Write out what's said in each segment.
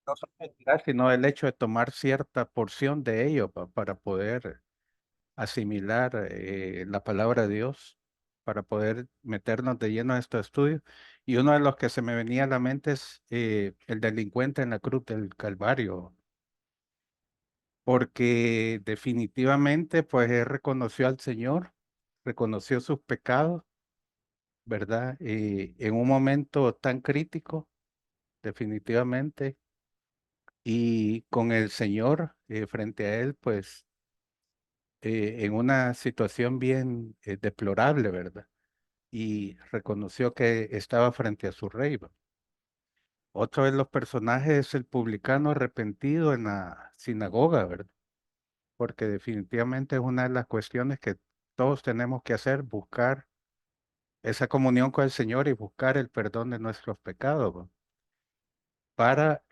no solo retirar, sino el hecho de tomar cierta porción de ello para poder asimilar la palabra de Dios, para poder meternos de lleno a estos estudios. Y uno de los que se me venía a la mente es el delincuente en la cruz del Calvario, porque definitivamente pues él reconoció al Señor, reconoció sus pecados, ¿verdad? En un momento tan crítico, definitivamente, y con el Señor frente a él, pues en una situación bien deplorable, ¿verdad? Y reconoció que estaba frente a su rey, ¿va? Otro de los personajes es el publicano arrepentido en la sinagoga, ¿verdad? Porque definitivamente es una de las cuestiones que todos tenemos que hacer, buscar esa comunión con el Señor y buscar el perdón de nuestros pecados, ¿va? Para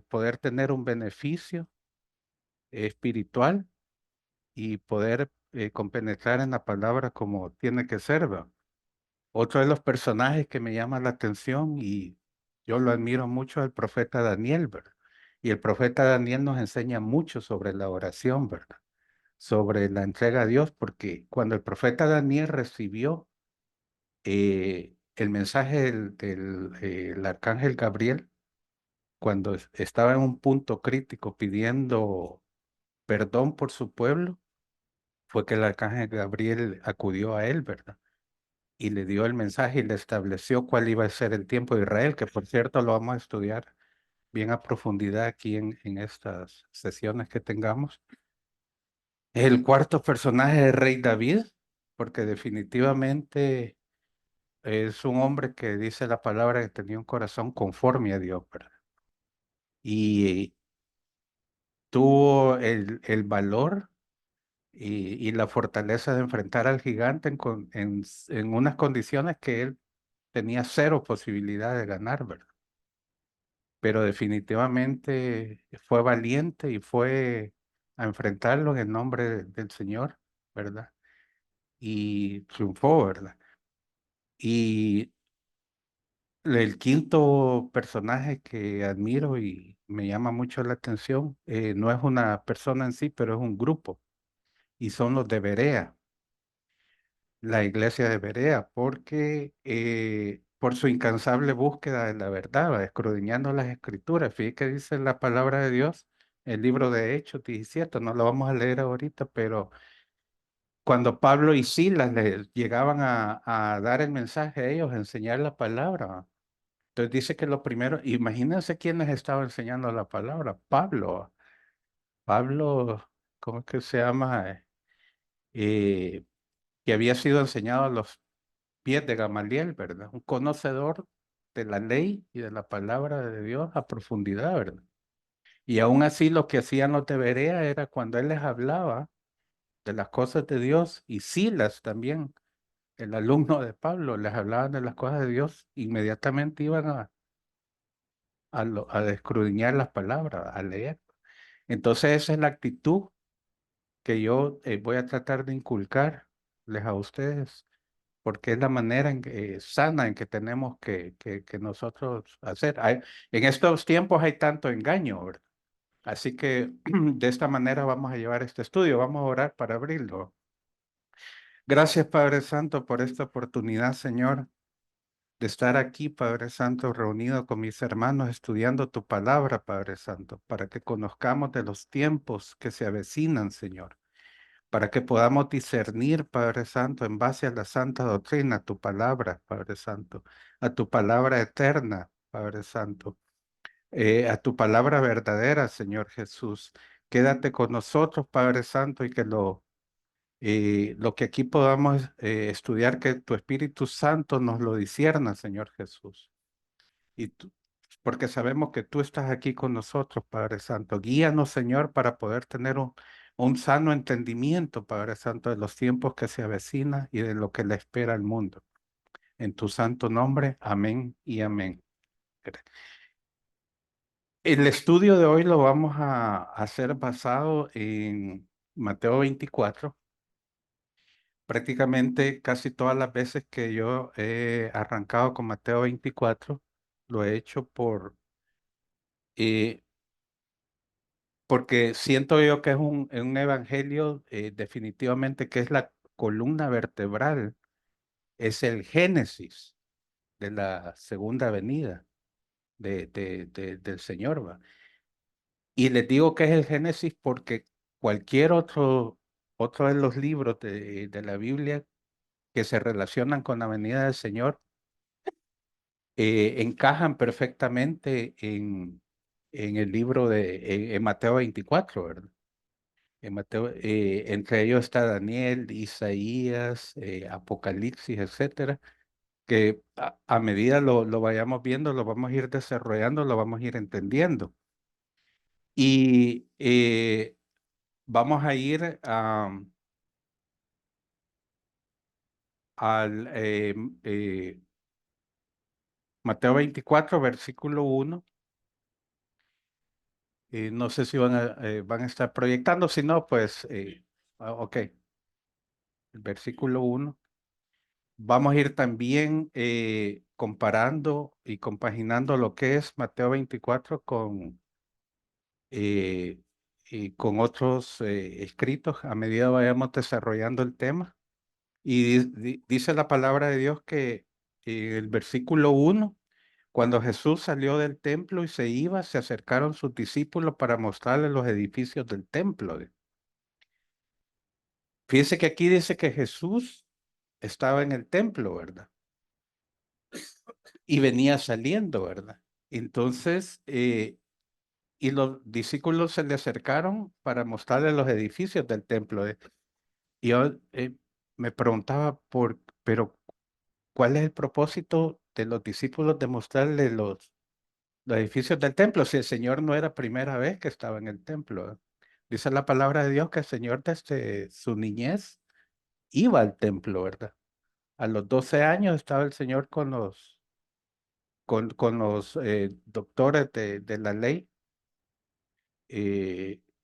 poder tener un beneficio espiritual y poder compenetrar en la palabra como tiene que ser, ¿va? Otro de los personajes que me llama la atención y yo lo admiro mucho es el profeta Daniel, ¿verdad? Y el profeta Daniel nos enseña mucho sobre la oración, ¿verdad? Sobre la entrega a Dios, porque cuando el profeta Daniel recibió el mensaje del arcángel Gabriel, cuando estaba en un punto crítico pidiendo perdón por su pueblo, fue que el arcángel Gabriel acudió a él, ¿verdad? Y le dio el mensaje y le estableció cuál iba a ser el tiempo de Israel, que por cierto lo vamos a estudiar bien a profundidad aquí en estas sesiones que tengamos. El cuarto personaje es Rey David, porque definitivamente es un hombre que dice la palabra que tenía un corazón conforme a Dios, ¿verdad? Y tuvo el valor y la fortaleza de enfrentar al gigante en unas condiciones que él tenía cero posibilidad de ganar, ¿verdad? Pero definitivamente fue valiente y fue a enfrentarlo en el nombre del Señor, ¿verdad? Y triunfó, ¿verdad? Y el quinto personaje que admiro y me llama mucho la atención, no es una persona en sí, pero es un grupo, y son los de Berea, la iglesia de Berea, porque por su incansable búsqueda de la verdad, va escudriñando las escrituras. Fíjate que dice la palabra de Dios, el libro de Hechos 17, no lo vamos a leer ahorita, pero cuando Pablo y Silas les llegaban a dar el mensaje a ellos, a enseñar la palabra, ¿va? Entonces dice que lo primero, imagínense quiénes estaban enseñando la palabra. Pablo, Pablo, ¿cómo es que se llama? Eh, que había sido enseñado a los pies de Gamaliel, ¿verdad? Un conocedor de la ley y de la palabra de Dios a profundidad, ¿verdad? Y aún así lo que hacían los de Berea era cuando él les hablaba de las cosas de Dios y Silas también, el alumno de Pablo, les hablaban de las cosas de Dios, inmediatamente iban a escudriñar las palabras, a leer. Entonces esa es la actitud que yo voy a tratar de inculcarles a ustedes porque es la manera sana en que tenemos que nosotros hacer. En estos tiempos hay tanto engaño, ¿verdad? Así que de esta manera vamos a llevar este estudio, vamos a orar para abrirlo. Gracias, Padre Santo, por esta oportunidad, Señor, de estar aquí, Padre Santo, reunido con mis hermanos, estudiando tu palabra, Padre Santo, para que conozcamos de los tiempos que se avecinan, Señor, para que podamos discernir, Padre Santo, en base a la santa doctrina, tu palabra, Padre Santo, a tu palabra eterna, Padre Santo, a tu palabra verdadera, Señor Jesús. Quédate con nosotros, Padre Santo, y que lo que aquí podamos estudiar, que tu Espíritu Santo nos lo discierna, Señor Jesús. Y tú, porque sabemos que tú estás aquí con nosotros, Padre Santo. Guíanos, Señor, para poder tener un sano entendimiento, Padre Santo, de los tiempos que se avecinan y de lo que le espera al mundo. En tu santo nombre, amén y amén. El estudio de hoy lo vamos a hacer basado en Mateo 24. Prácticamente casi todas las veces que yo he arrancado con Mateo 24, lo he hecho porque siento yo que es un evangelio definitivamente que es la columna vertebral, es el génesis de la segunda venida del Señor, ¿va? Y les digo que es el génesis porque cualquier otro de los libros de la Biblia que se relacionan con la venida del Señor encajan perfectamente en el libro en Mateo 24, ¿verdad? En Mateo, entre ellos está Daniel, Isaías, Apocalipsis, etcétera, que a medida lo vayamos viendo, lo vamos a ir desarrollando, lo vamos a ir entendiendo. Y vamos a ir al Mateo 24, versículo 1. No sé si van a estar proyectando, si no, pues, ok, el versículo 1. Vamos a ir también comparando y compaginando lo que es Mateo 24 con otros escritos a medida que vayamos desarrollando el tema. Y dice la palabra de Dios que el versículo 1, cuando Jesús salió del templo y se iba, se acercaron sus discípulos para mostrarle los edificios del templo. Fíjense que aquí dice que Jesús estaba en el templo, ¿verdad? Y venía saliendo, ¿verdad? Entonces, y los discípulos se le acercaron para mostrarle los edificios del templo. Y yo me preguntaba, pero ¿cuál es el propósito de los discípulos de mostrarle los edificios del templo si el Señor no era primera vez que estaba en el templo? Dice la palabra de Dios que el Señor desde su niñez iba al templo, ¿verdad? A los 12 años estaba el Señor con los doctores de la ley,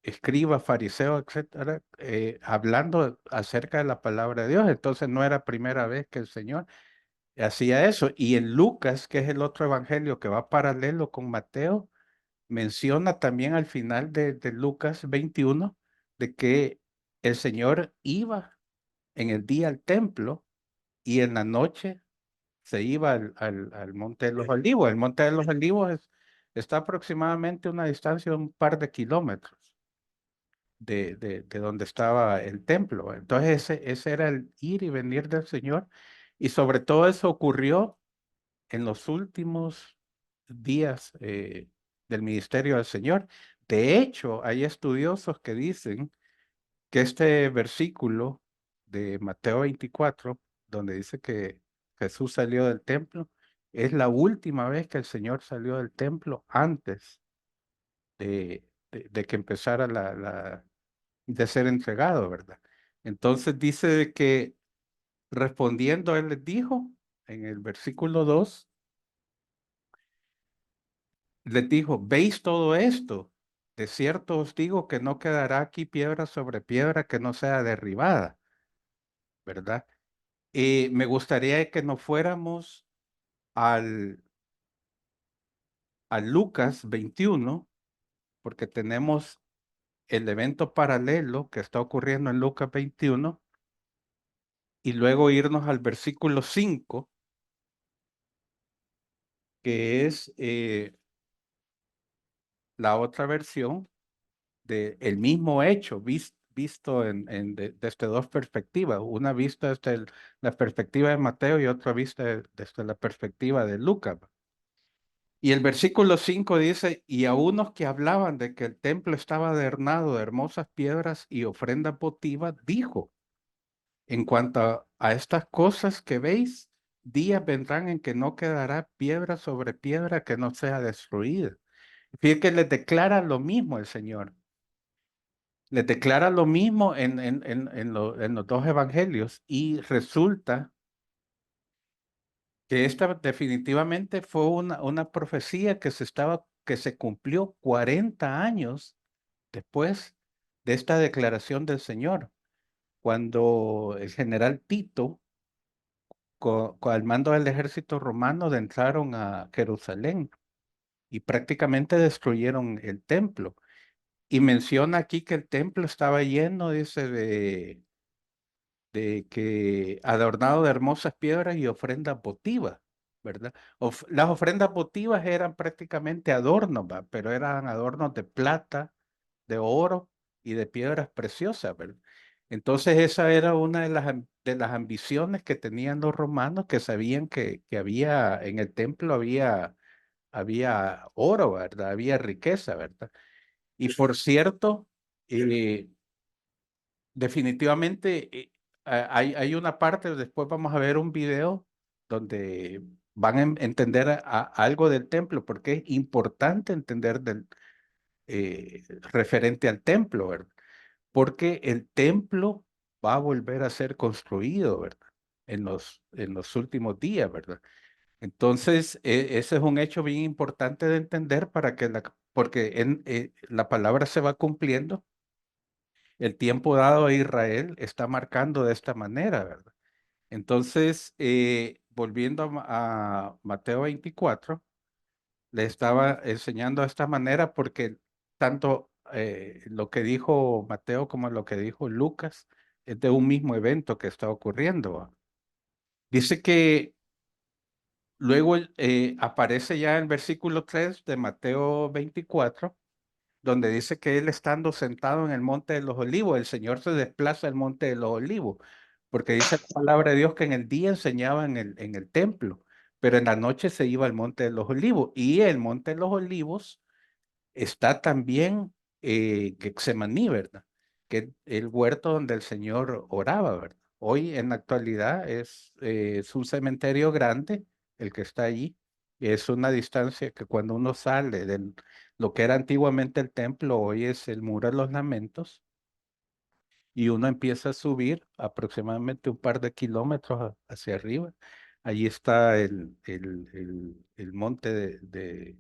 escribas, fariseos, etcétera, hablando acerca de la palabra de Dios. Entonces no era primera vez que el Señor hacía eso. Y en Lucas, que es el otro evangelio que va paralelo con Mateo, menciona también al final de Lucas 21 de que el Señor iba en el día al templo y en la noche se iba al Monte de los Olivos. El Monte de los Olivos está aproximadamente a una distancia de un par de kilómetros de donde estaba el templo. Entonces ese era el ir y venir del Señor. Y sobre todo eso ocurrió en los últimos días del ministerio del Señor. De hecho, hay estudiosos que dicen que este versículo de Mateo 24, donde dice que Jesús salió del templo, es la última vez que el Señor salió del templo antes de que empezara de ser entregado, ¿verdad? Entonces dice de que respondiendo él les dijo en el versículo 2, les dijo, ¿veis todo esto? De cierto os digo que no quedará aquí piedra sobre piedra que no sea derribada, ¿verdad? Me gustaría que nos fuéramos al, a Lucas 21, porque tenemos el evento paralelo que está ocurriendo en Lucas 21, y luego irnos al versículo 5, que es la otra versión del mismo hecho, visto desde dos perspectivas, una vista desde la perspectiva de Mateo y otra vista desde la perspectiva de Lucas. Y el versículo 5 dice, y a unos que hablaban de que el templo estaba adornado de hermosas piedras y ofrendas votivas, dijo, en cuanto a estas cosas que veis, días vendrán en que no quedará piedra sobre piedra que no sea destruida. Fíjate que les declara lo mismo el Señor. Les declara lo mismo en los dos evangelios y resulta que esta definitivamente fue una profecía que se cumplió 40 años después de esta declaración del Señor, cuando el general Tito, al mando del ejército romano, entraron a Jerusalén y prácticamente destruyeron el templo. Y menciona aquí que el templo estaba lleno, dice, de que adornado de hermosas piedras y ofrendas votivas, ¿verdad? Las ofrendas votivas eran prácticamente adornos, ¿va? Pero eran adornos de plata, de oro y de piedras preciosas, ¿verdad? Entonces esa era una de las ambiciones que tenían los romanos, que sabían que había en el templo había oro, ¿verdad? Había riqueza, ¿verdad? Y por cierto, eh, definitivamente hay una parte, después vamos a ver un video donde van a entender algo del templo, porque es importante entender referente al templo, ¿verdad? Porque el templo va a volver a ser construido, ¿verdad? En los últimos días, ¿verdad? Entonces, ese es un hecho bien importante de entender para que porque la palabra se va cumpliendo, el tiempo dado a Israel está marcando de esta manera, ¿verdad? Entonces, volviendo a Mateo 24, le estaba enseñando de esta manera porque tanto lo que dijo Mateo como lo que dijo Lucas es de un mismo evento que está ocurriendo, ¿va? Dice que luego aparece ya el versículo 3 de Mateo 24, donde dice que él estando sentado en el monte de los olivos, el Señor se desplaza al monte de los olivos, porque dice la palabra de Dios que en el día enseñaba en el templo, pero en la noche se iba al monte de los olivos, y el monte de los olivos está también Getsemaní, ¿verdad? Que es el huerto donde el Señor oraba, ¿verdad? Hoy en la actualidad es un cementerio grande el que está allí. Es una distancia que cuando uno sale de lo que era antiguamente el templo, hoy es el Muro de los Lamentos, y uno empieza a subir aproximadamente un par de kilómetros hacia arriba. Allí está el monte de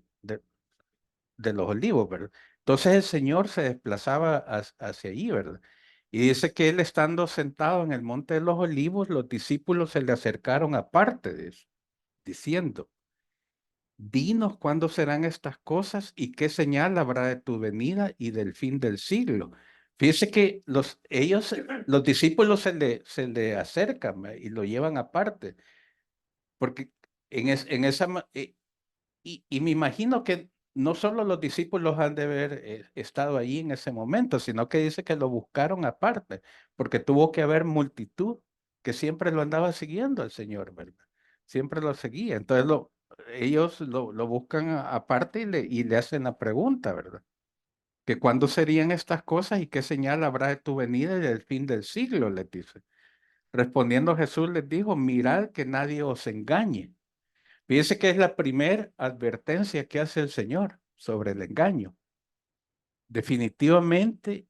los olivos, ¿verdad? Entonces el Señor se desplazaba hacia allí, ¿verdad? Y dice que él estando sentado en el monte de los olivos, los discípulos se le acercaron aparte de eso, diciendo, dinos cuándo serán estas cosas y qué señal habrá de tu venida y del fin del siglo. Fíjese que los discípulos se le acercan, ¿verdad? Y lo llevan aparte, porque en esa, y me imagino que no solo los discípulos han de haber estado ahí en ese momento, sino que dice que lo buscaron aparte, porque tuvo que haber multitud que siempre lo andaba siguiendo al Señor, ¿verdad? Siempre lo seguía. Entonces ellos lo buscan aparte y le hacen la pregunta, ¿verdad? Que cuándo serían estas cosas y qué señal habrá de tu venida y del fin del siglo, les dice. Respondiendo Jesús les dijo, mirad que nadie os engañe. Fíjese que es la primera advertencia que hace el Señor sobre el engaño. Definitivamente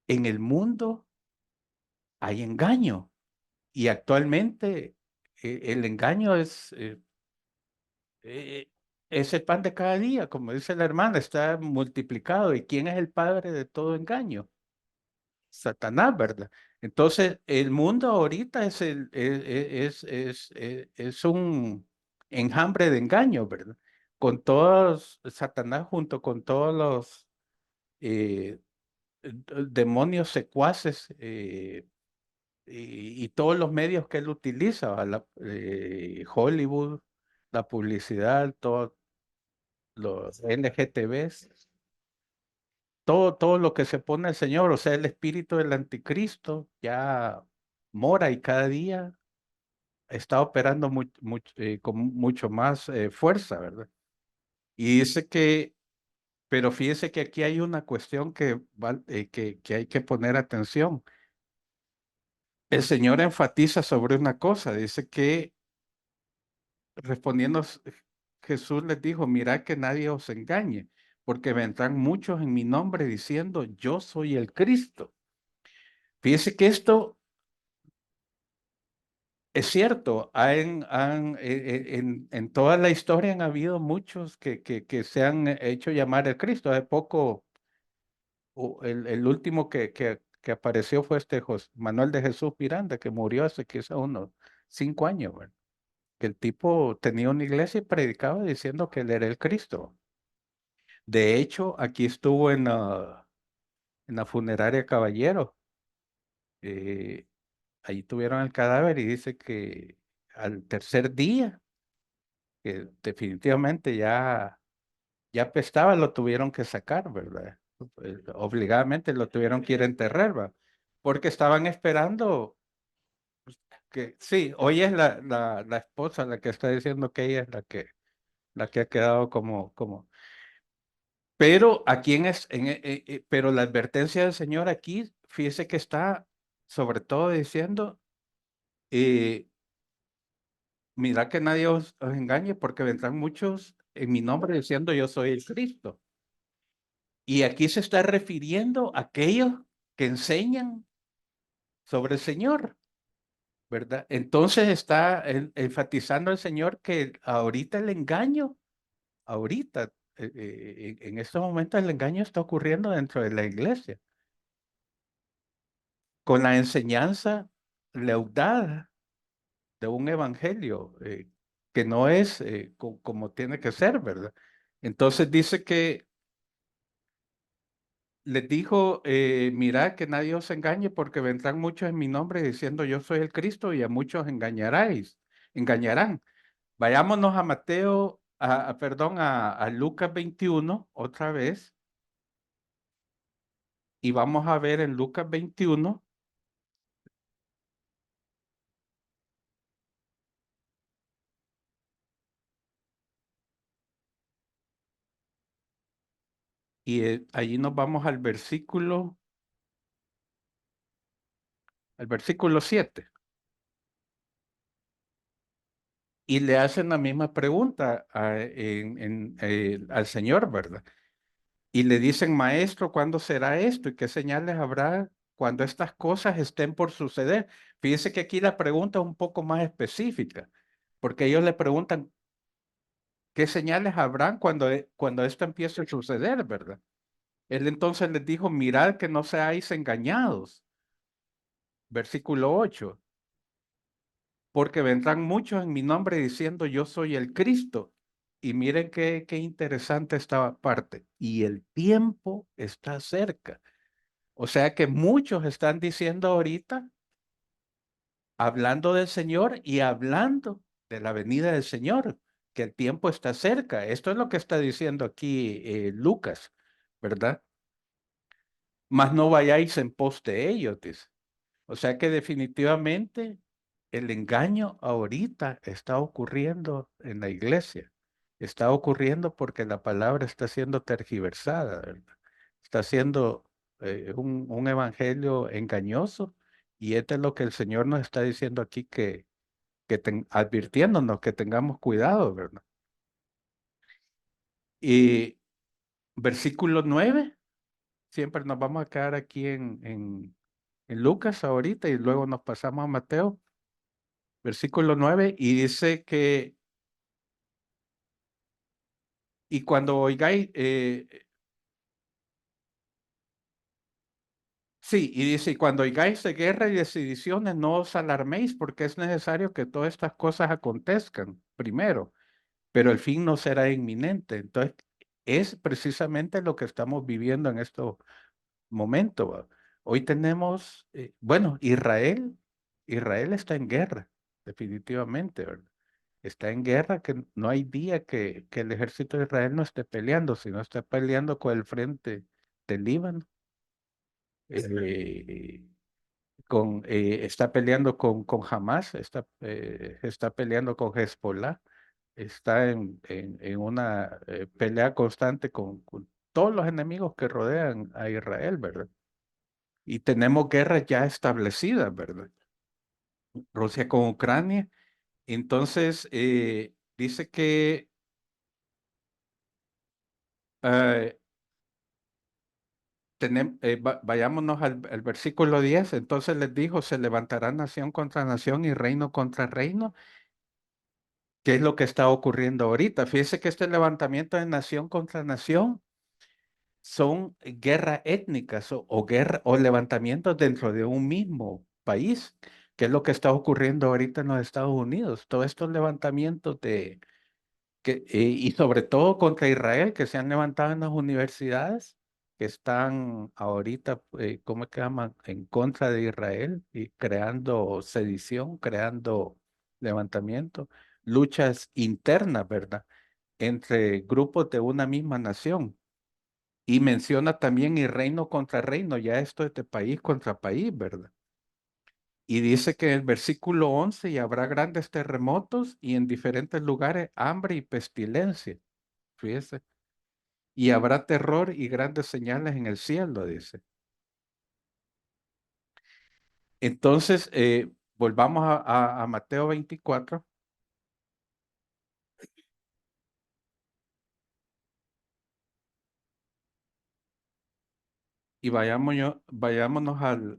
en el mundo hay engaño, y actualmente el engaño eh, es el pan de cada día, como dice la hermana, está multiplicado. ¿Y quién es el padre de todo engaño? Satanás, ¿verdad? Entonces, el mundo ahorita es un enjambre de engaño, ¿verdad? Con todos, Satanás junto con todos los demonios secuaces, y todos los medios que él utiliza, ¿va? Hollywood, la publicidad, todos los LGTBs, todo lo que se pone el Señor, o sea, el espíritu del anticristo ya mora y cada día está operando con mucho más fuerza, ¿verdad? Y dice pero fíjese que aquí hay una cuestión que hay que poner atención. El Señor enfatiza sobre una cosa, dice que respondiendo Jesús les dijo, mirad que nadie os engañe, porque vendrán muchos en mi nombre diciendo, yo soy el Cristo. Fíjese que esto es cierto. En toda la historia han habido muchos que se han hecho llamar el Cristo. Hace poco, el último que apareció fue Manuel de Jesús Miranda, que murió hace quizá unos 5 años, ¿verdad? Que el tipo tenía una iglesia y predicaba diciendo que él era el Cristo. De hecho, aquí estuvo en la funeraria Caballero. eh, Ahí tuvieron el cadáver y dice que al tercer día, que definitivamente ya apestaba, lo tuvieron que sacar, ¿verdad? Obligadamente lo tuvieron que ir a enterrar, ¿verdad? Porque estaban esperando que, sí, hoy es la esposa la que está diciendo que ella es la que ha quedado pero aquí pero la advertencia del Señor aquí, fíjese que está sobre todo diciendo, eh, mira que nadie os engañe porque vendrán muchos en mi nombre diciendo yo soy el Cristo. Y aquí se está refiriendo a aquellos que enseñan sobre el Señor, ¿verdad? Entonces está enfatizando el Señor que ahorita el engaño, ahorita, en estos momentos el engaño está ocurriendo dentro de la iglesia, con la enseñanza leudada de un evangelio que no es como tiene que ser, ¿verdad? Entonces dice que les dijo, mirad que nadie os engañe porque vendrán muchos en mi nombre diciendo yo soy el Cristo y a muchos engañarán. Vayámonos a Mateo, perdón, a Lucas 21 otra vez y vamos a ver en Lucas 21 y allí nos vamos al versículo 7 y le hacen la misma pregunta al Señor, ¿verdad? Y le dicen, maestro, ¿cuándo será esto? ¿Y qué señales habrá cuando estas cosas estén por suceder? Fíjese que aquí la pregunta es un poco más específica, porque ellos le preguntan, ¿qué señales habrán cuando esto empiece a suceder, verdad? Él entonces les dijo, mirad que no seáis engañados. Versículo 8, porque vendrán muchos en mi nombre diciendo, yo soy el Cristo. Y miren qué interesante esta parte. Y el tiempo está cerca. O sea que muchos están diciendo ahorita, hablando del Señor y hablando de la venida del Señor, que el tiempo está cerca. Esto es lo que está diciendo aquí Lucas, ¿verdad? Mas no vayáis en pos de ellos, dice. O sea que definitivamente el engaño ahorita está ocurriendo en la iglesia. Está ocurriendo porque la palabra está siendo tergiversada, ¿verdad? Está siendo un evangelio engañoso y esto es lo que el Señor nos está diciendo aquí advirtiéndonos que tengamos cuidado, ¿verdad? Y versículo 9, siempre nos vamos a quedar aquí en Lucas ahorita y luego nos pasamos a Mateo. Versículo 9 y dice que, y cuando oigáis, sí, y dice, y cuando oigáis de guerra y de sediciones, no os alarméis, porque es necesario que todas estas cosas acontezcan primero, pero el fin no será inminente. Entonces, es precisamente lo que estamos viviendo en estos momentos. ¿Va? Hoy tenemos, bueno, Israel está en guerra, definitivamente, ¿verdad? Está en guerra, que no hay día que el ejército de Israel no esté peleando, sino está peleando con el frente del Líbano, eh, está peleando con Hamas, está peleando con Hezbollah, está en una pelea constante con todos los enemigos que rodean a Israel, ¿verdad? Y tenemos guerras ya establecidas, ¿verdad? Rusia con Ucrania. Entonces, dice que eh, vayámonos al versículo 10. Entonces les dijo, se levantará nación contra nación y reino contra reino. ¿Qué es lo que está ocurriendo ahorita? Fíjese que este levantamiento de nación contra nación son guerras étnicas o guerra, o levantamientos dentro de un mismo país. ¿Qué es lo que está ocurriendo ahorita en los Estados Unidos? Todos estos levantamientos y sobre todo contra Israel, que se han levantado en las universidades, que están ahorita, ¿cómo es que llaman? En contra de Israel y creando sedición, creando levantamiento, luchas internas, ¿verdad? Entre grupos de una misma nación. Y menciona también y reino contra reino, ya esto es de país contra país, ¿verdad? Y dice que en el versículo 11, y habrá grandes terremotos y en diferentes lugares hambre y pestilencia. Fíjese. Y habrá terror y grandes señales en el cielo, dice. Entonces, volvamos a Mateo 24 y vayámonos al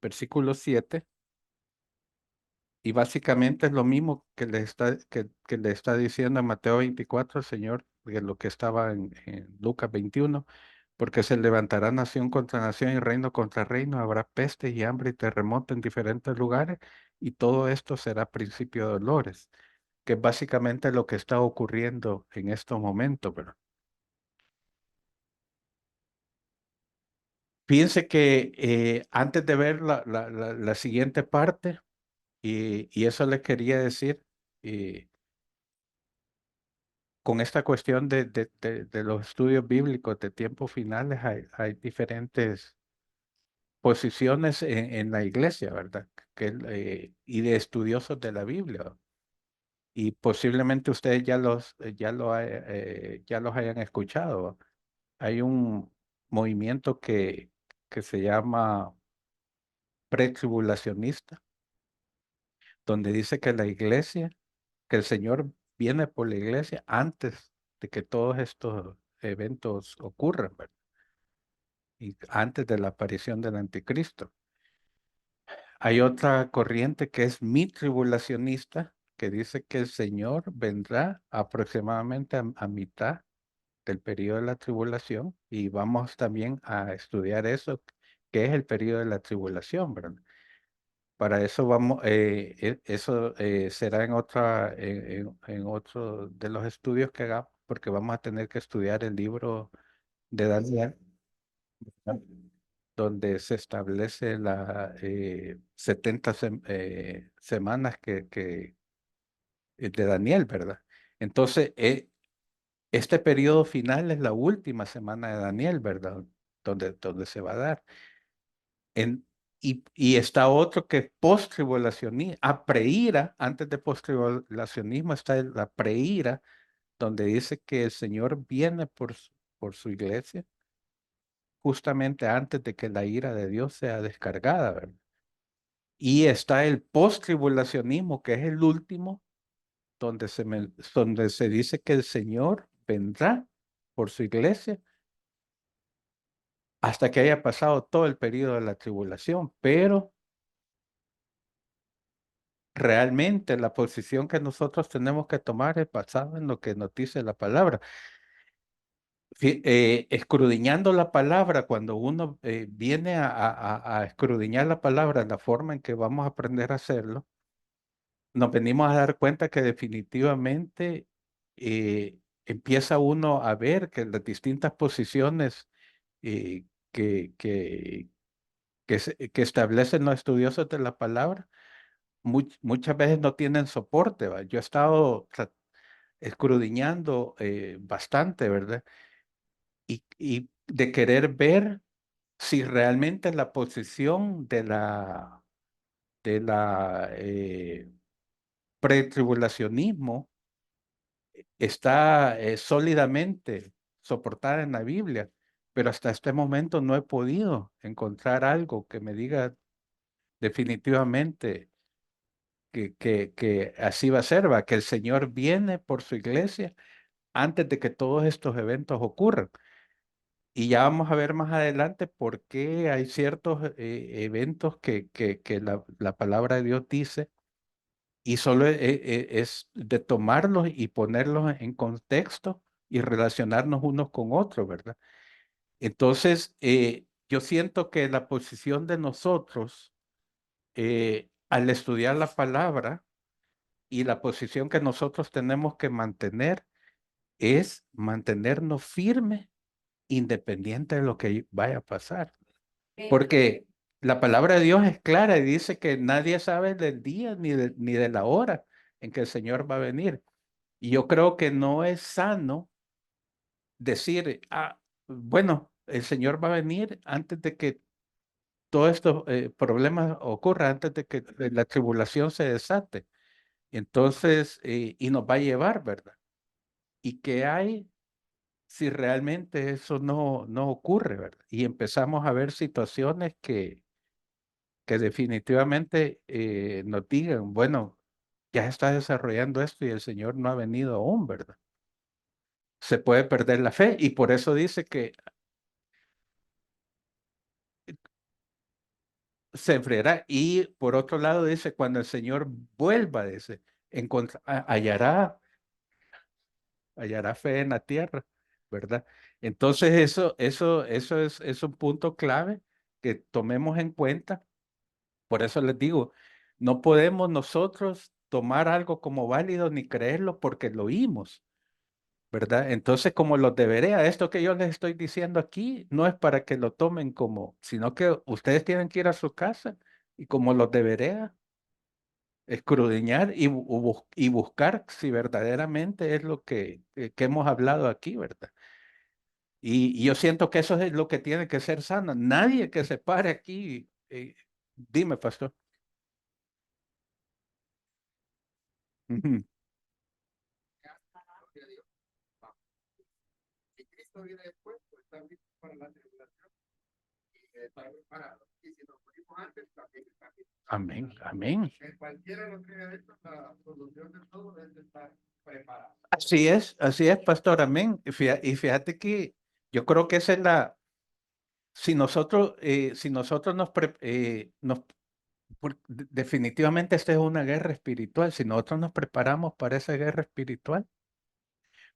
versículo 7. Y básicamente es lo mismo que le está diciendo en Mateo 24 el Señor, que lo que estaba en Lucas 21, porque se levantará nación contra nación y reino contra reino, habrá peste y hambre y terremoto en diferentes lugares, y todo esto será principio de dolores, que es básicamente lo que está ocurriendo en estos momentos, ¿verdad? Fíjense que antes de ver la siguiente parte, y eso le quería decir, eh, con esta cuestión de los estudios bíblicos de tiempos finales, hay diferentes posiciones en la iglesia, ¿verdad? Y de estudiosos de la Biblia. Y posiblemente ustedes ya los hayan escuchado. Hay un movimiento que se llama pretribulacionista, donde dice que la iglesia, que el Señor viene por la iglesia antes de que todos estos eventos ocurran, ¿verdad? Y antes de la aparición del anticristo. Hay otra corriente que es mi tribulacionista, que dice que el Señor vendrá aproximadamente a mitad del periodo de la tribulación y vamos también a estudiar eso, que es el periodo de la tribulación, ¿verdad? Para eso vamos, eso será en otro de los estudios que hagamos, porque vamos a tener que estudiar el libro de Daniel, donde se establece la 70 semanas de Daniel, ¿verdad? Entonces, este periodo final es la última semana de Daniel, ¿verdad? Donde se va a dar. En, y está otro que es post-tribulacionismo, a preira, antes de post-tribulacionismo está la preira, donde dice que el Señor viene por su iglesia justamente antes de que la ira de Dios sea descargada, ¿verdad? Y está el post-tribulacionismo, que es el último, donde se dice que el Señor vendrá por su iglesia hasta que haya pasado todo el periodo de la tribulación, pero realmente la posición que nosotros tenemos que tomar es basada en lo que nos dice la palabra. Escudriñando la palabra, cuando uno viene a escudriñar la palabra, la forma en que vamos a aprender a hacerlo, nos venimos a dar cuenta que definitivamente empieza uno a ver que las distintas posiciones eh, que, que, que establecen los estudiosos de la palabra muchas veces no tienen soporte, ¿va? Yo he estado escudriñando bastante, ¿verdad? Y de querer ver si realmente la posición de la pretribulacionismo está sólidamente soportada en la Biblia, pero hasta este momento no he podido encontrar algo que me diga definitivamente que así va a ser, va, que el Señor viene por su iglesia antes de que todos estos eventos ocurran. Y ya vamos a ver más adelante por qué hay ciertos eventos que la palabra de Dios dice y solo es de tomarlos y ponerlos en contexto y relacionarnos unos con otros, ¿verdad? Entonces, yo siento que la posición de nosotros al estudiar la palabra y la posición que nosotros tenemos que mantener es mantenernos firmes independiente de lo que vaya a pasar. Porque la palabra de Dios es clara y dice que nadie sabe del día ni de la hora en que el Señor va a venir. Y yo creo que no es sano decir, bueno, el Señor va a venir antes de que todos estos problemas ocurran, antes de que la tribulación se desate. Entonces, y nos va a llevar, ¿verdad? ¿Y qué hay si realmente eso no ocurre, ¿verdad? Y empezamos a ver situaciones que definitivamente nos digan, bueno, ya está desarrollando esto y el Señor no ha venido aún, ¿verdad? Se puede perder la fe y por eso dice que se enfriará. Y por otro lado dice, cuando el Señor vuelva, dice, hallará fe en la tierra, ¿verdad? Entonces eso es un punto clave que tomemos en cuenta. Por eso les digo, no podemos nosotros tomar algo como válido ni creerlo porque lo oímos, ¿verdad? Entonces, como los debería, esto que yo les estoy diciendo aquí no es para que lo tomen como, sino que ustedes tienen que ir a su casa y como los debería, escudriñar y buscar si verdaderamente es lo que hemos hablado aquí, ¿verdad? Y yo siento que eso es lo que tiene que ser sano. Nadie que se pare aquí, dime, pastor. Ujú. Amén, amén. Así es, pastor, amén. Y fíjate que yo creo que esa es si nosotros definitivamente esta es una guerra espiritual, si nosotros nos preparamos para esa guerra espiritual,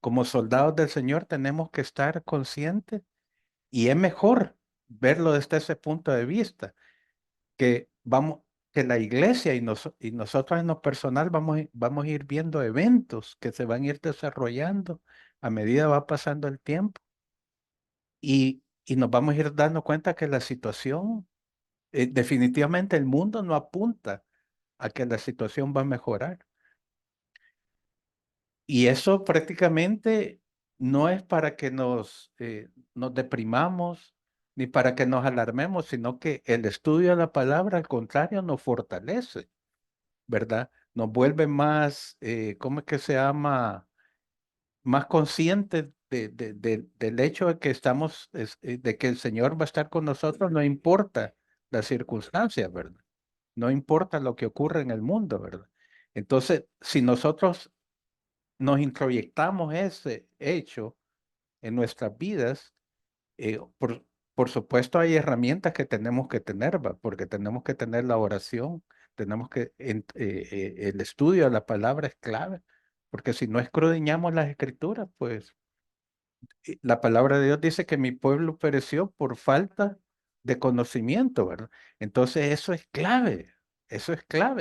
como soldados del Señor tenemos que estar conscientes y es mejor verlo desde ese punto de vista que que la iglesia y nosotros en lo personal vamos a ir viendo eventos que se van a ir desarrollando a medida va pasando el tiempo y nos vamos a ir dando cuenta que la situación, definitivamente el mundo no apunta a que la situación va a mejorar. Y eso prácticamente no es para que nos deprimamos ni para que nos alarmemos, sino que el estudio de la palabra, al contrario, nos fortalece, ¿verdad? Nos vuelve más, ¿cómo es que se llama? Más conscientes del hecho de que de que el Señor va a estar con nosotros, no importa las circunstancias, ¿verdad? No importa lo que ocurre en el mundo, ¿verdad? Entonces, si nosotros nos introyectamos ese hecho en nuestras vidas, eh, por, por supuesto hay herramientas que tenemos que tener, ¿va? Porque tenemos que tener la oración, el estudio de la palabra es clave, porque si no escudriñamos las escrituras, pues la palabra de Dios dice que mi pueblo pereció por falta de conocimiento, ¿verdad? Entonces eso es clave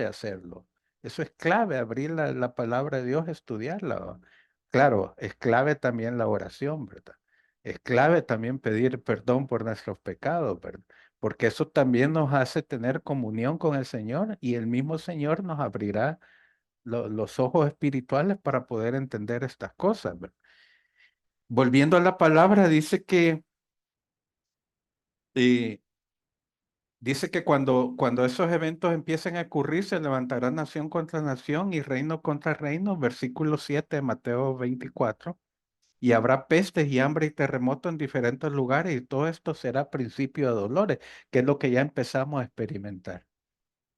hacerlo, eso es clave abrir la palabra de Dios, estudiarla, ¿va? Claro, es clave también la oración, ¿verdad? Es clave también pedir perdón por nuestros pecados, ¿verdad? Porque eso también nos hace tener comunión con el Señor y el mismo Señor nos abrirá los ojos espirituales para poder entender estas cosas, ¿verdad? Volviendo a la palabra, eh, dice que cuando esos eventos empiecen a ocurrir, se levantará nación contra nación y reino contra reino, versículo 7 de Mateo 24, y habrá pestes y hambre y terremoto en diferentes lugares, y todo esto será principio de dolores, que es lo que ya empezamos a experimentar,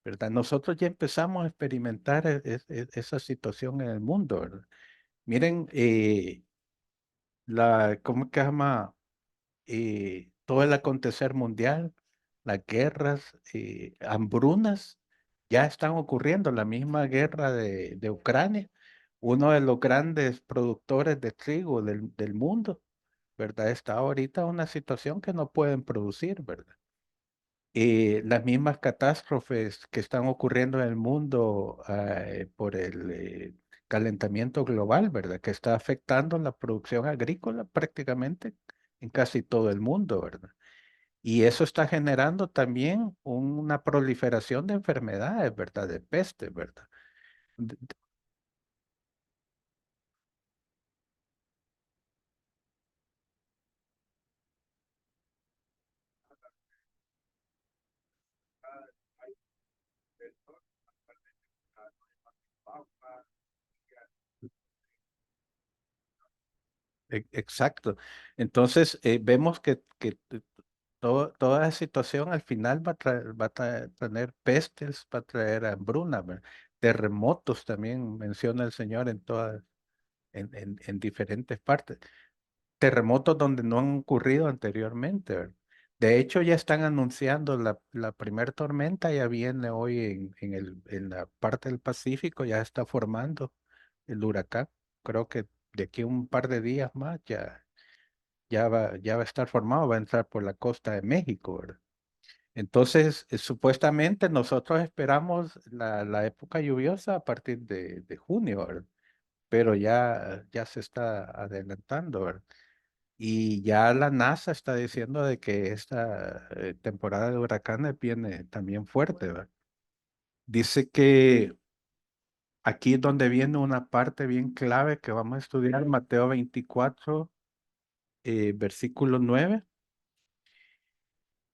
¿verdad? Nosotros ya empezamos a experimentar esa situación en el mundo, ¿verdad? Miren, ¿cómo que se llama? Todo el acontecer mundial, las guerras, hambrunas, ya están ocurriendo. La misma guerra de Ucrania, uno de los grandes productores de trigo del mundo, ¿verdad? Está ahorita en una situación que no pueden producir, ¿verdad? Las mismas catástrofes que están ocurriendo en el mundo por el calentamiento global, ¿verdad? Que está afectando la producción agrícola prácticamente en casi todo el mundo, ¿verdad? Y eso está generando también una proliferación de enfermedades, ¿verdad? De peste, ¿verdad? D- Exacto. Entonces, vemos que toda la situación al final tener pestes, va a traer hambruna, ¿verdad? Terremotos también menciona el Señor en diferentes partes. Terremotos donde no han ocurrido anteriormente, ¿verdad? De hecho, ya están anunciando la primer tormenta, ya viene hoy en la parte del Pacífico, ya está formando el huracán. Creo que de aquí a un par de días más ya va a estar formado, va a entrar por la costa de México, ¿verdad? Entonces, supuestamente nosotros esperamos la época lluviosa a partir de junio, ¿verdad? Pero ya se está adelantando, ¿verdad? Y ya la NASA está diciendo de que esta temporada de huracanes viene también fuerte, ¿verdad? Dice que aquí es donde viene una parte bien clave que vamos a estudiar, Mateo 24, versículo 9.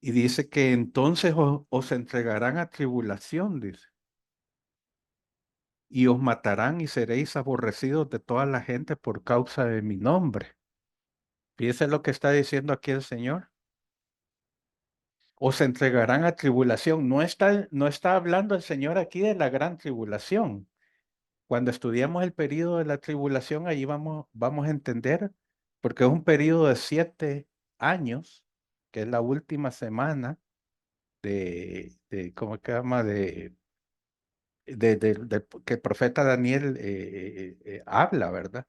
Y dice que entonces os entregarán a tribulación, dice, y os matarán y seréis aborrecidos de toda la gente por causa de mi nombre. Fíjese lo que está diciendo aquí el Señor. Os entregarán a tribulación. No está hablando el Señor aquí de la gran tribulación. Cuando estudiamos el periodo de la tribulación, ahí vamos a entender, porque es un periodo de 7 años, que es la última semana ¿cómo se llama? Que el profeta Daniel habla, ¿verdad?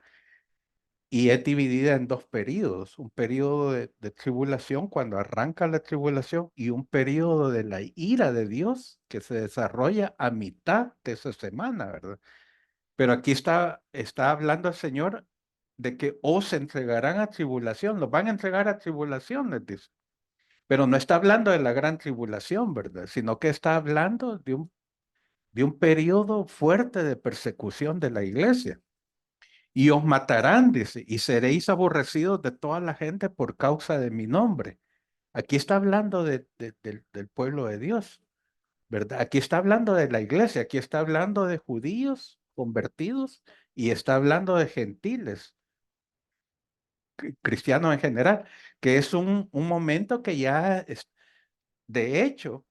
Y es dividida en dos periodos, un periodo de tribulación cuando arranca la tribulación y un periodo de la ira de Dios que se desarrolla a mitad de esa semana, ¿verdad? Pero aquí está hablando el Señor de que os entregarán a tribulación, los van a entregar a tribulación, les dice. Pero no está hablando de la gran tribulación, ¿verdad? Sino que está hablando de un periodo fuerte de persecución de la iglesia. Y os matarán, dice, y seréis aborrecidos de toda la gente por causa de mi nombre. Aquí está hablando del pueblo de Dios, ¿verdad? Aquí está hablando de la iglesia, aquí está hablando de judíos convertidos y está hablando de gentiles, cristianos en general, que es un momento que ya es, de hecho,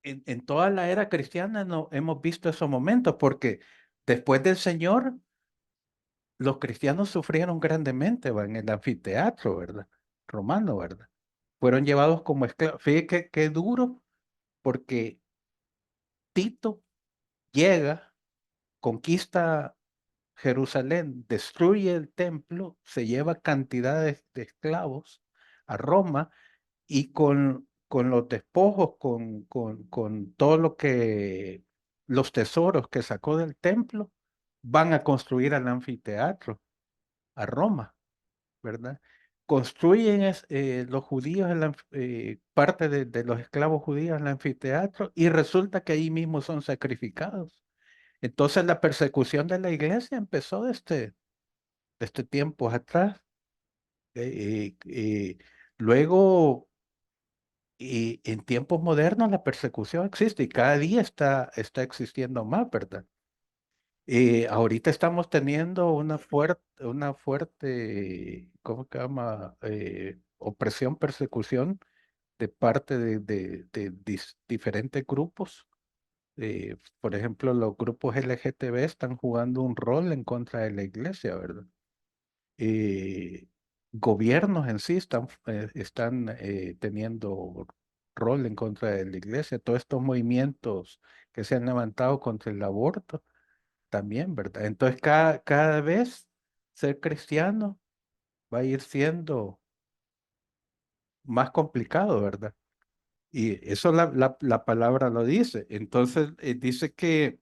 en toda la era cristiana no hemos visto esos momentos, porque después del Señor los cristianos sufrieron grandemente, va, en el anfiteatro, ¿verdad? Romano, ¿verdad? Fueron llevados como esclavos. Fíjate qué duro, porque Tito llega, conquista Jerusalén, destruye el templo, se lleva cantidades de esclavos a Roma y con los despojos, con todo los tesoros que sacó del templo, van a construir el anfiteatro a Roma. ¿Verdad? Construyen los judíos, parte de los esclavos judíos en el anfiteatro y resulta que ahí mismo son sacrificados. Entonces la persecución de la iglesia empezó desde tiempos atrás. Luego, en tiempos modernos la persecución existe y cada día está existiendo más, ¿verdad? Ahorita estamos teniendo una fuerte, ¿cómo se llama? Opresión, persecución de parte de diferentes grupos. Por ejemplo, los grupos LGTB están jugando un rol en contra de la iglesia, ¿verdad? Eh, Gobiernos en sí están teniendo rol en contra de la iglesia. Todos estos movimientos que se han levantado contra el aborto también, ¿verdad? Entonces, cada vez ser cristiano va a ir siendo más complicado, ¿verdad? Y eso la palabra lo dice. Entonces, dice que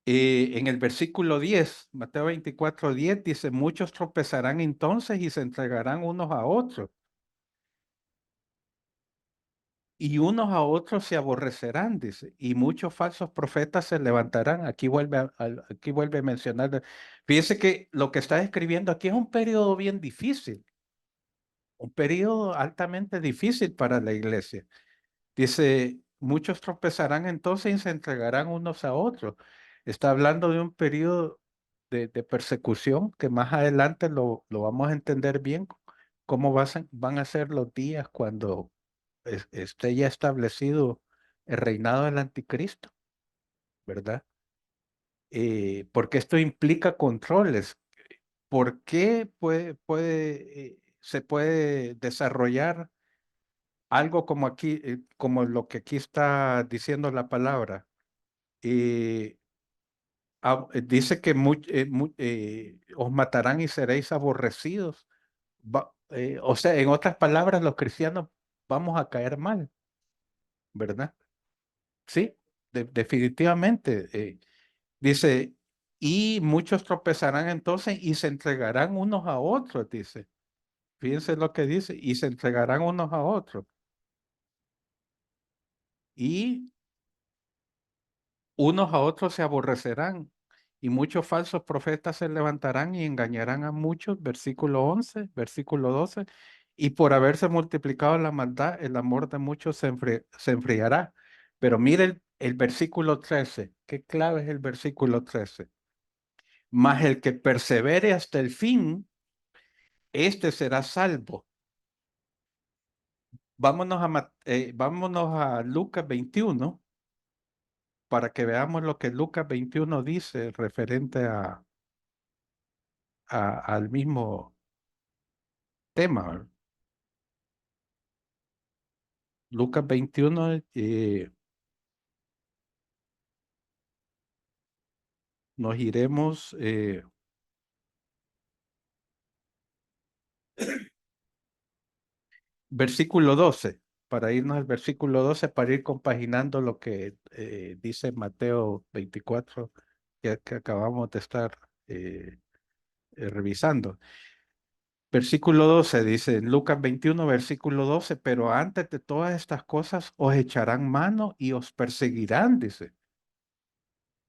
en el versículo 10, Mateo 24:10, dice, muchos tropezarán entonces y se entregarán unos a otros, y unos a otros se aborrecerán, dice, y muchos falsos profetas se levantarán. Aquí vuelve a mencionar. Fíjese que lo que está escribiendo aquí es un periodo bien difícil, un periodo altamente difícil para la iglesia. Dice, muchos tropezarán entonces y se entregarán unos a otros. Está hablando de un periodo de persecución que más adelante lo vamos a entender bien, cómo van a ser los días cuando esté ya establecido el reinado del anticristo, ¿verdad? Porque esto implica controles. ¿Por qué se puede desarrollar algo como aquí, como lo que aquí está diciendo la palabra? eh, Dice que os matarán y seréis aborrecidos. O sea, en otras palabras, los cristianos vamos a caer mal, ¿verdad? Sí, definitivamente. Dice, y muchos tropezarán entonces y se entregarán unos a otros, dice. Fíjense lo que dice, y se entregarán unos a otros. Y unos a otros se aborrecerán y muchos falsos profetas se levantarán y engañarán a muchos. Versículo 11, versículo 12. Y por haberse multiplicado la maldad, el amor de muchos se enfriará. Pero mire el versículo 13. Qué clave es el versículo 13. Mas el que persevere hasta el fin, este será salvo. Vámonos a Lucas 21 para que veamos lo que Lucas 21 dice referente al mismo tema, ¿verdad? Lucas 21, nos iremos, versículo 12, para irnos al versículo 12, para ir compaginando lo que dice Mateo 24, que acabamos de estar revisando. Versículo 12 dice, en Lucas 21, versículo 12, pero antes de todas estas cosas os echarán mano y os perseguirán, dice,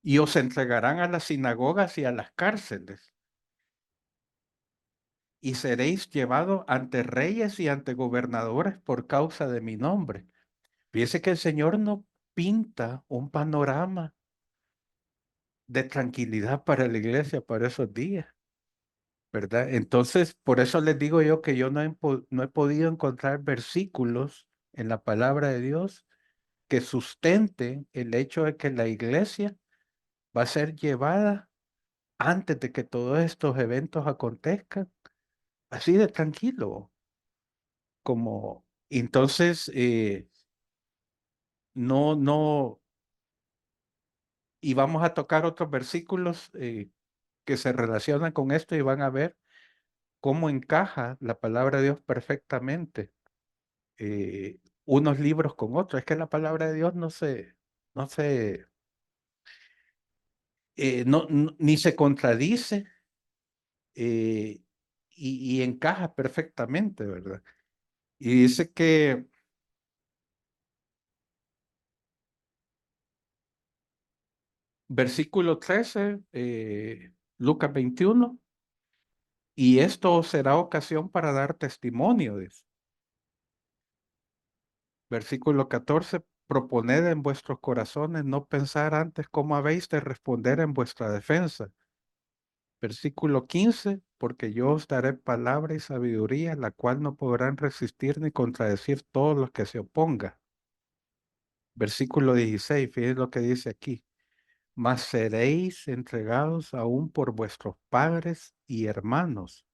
y os entregarán a las sinagogas y a las cárceles, y seréis llevados ante reyes y ante gobernadores por causa de mi nombre. Fíjese que el Señor no pinta un panorama de tranquilidad para la iglesia para esos días, ¿verdad? Entonces, por eso les digo yo que yo no he podido encontrar versículos en la palabra de Dios que sustenten el hecho de que la iglesia va a ser llevada antes de que todos estos eventos acontezcan, así de tranquilo, como entonces no, y vamos a tocar otros versículos que se relacionan con esto y van a ver cómo encaja la palabra de Dios perfectamente, unos libros con otros. Es que la palabra de Dios no se, ni se contradice, eh, y encaja perfectamente, ¿verdad? Y dice que versículo 13, Lucas 21, y esto será ocasión para dar testimonio, dice. Versículo 14, proponed en vuestros corazones no pensar antes cómo habéis de responder en vuestra defensa. Versículo 15, porque yo os daré palabra y sabiduría, la cual no podrán resistir ni contradecir todos los que se opongan. Versículo 16, fíjense lo que dice aquí. Mas seréis entregados aún por vuestros padres y hermanos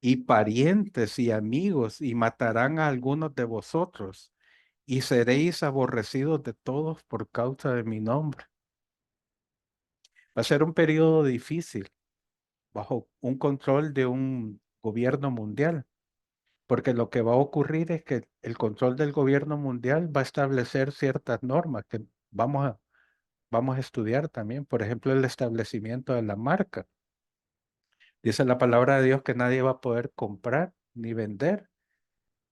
y parientes y amigos, y matarán a algunos de vosotros, y seréis aborrecidos de todos por causa de mi nombre. Va a ser un periodo difícil bajo un control de un gobierno mundial. porque lo que va a ocurrir es que el control del gobierno mundial va a establecer ciertas normas que vamos a estudiar también. Por ejemplo, el establecimiento de la marca. Dice la palabra de Dios que nadie va a poder comprar ni vender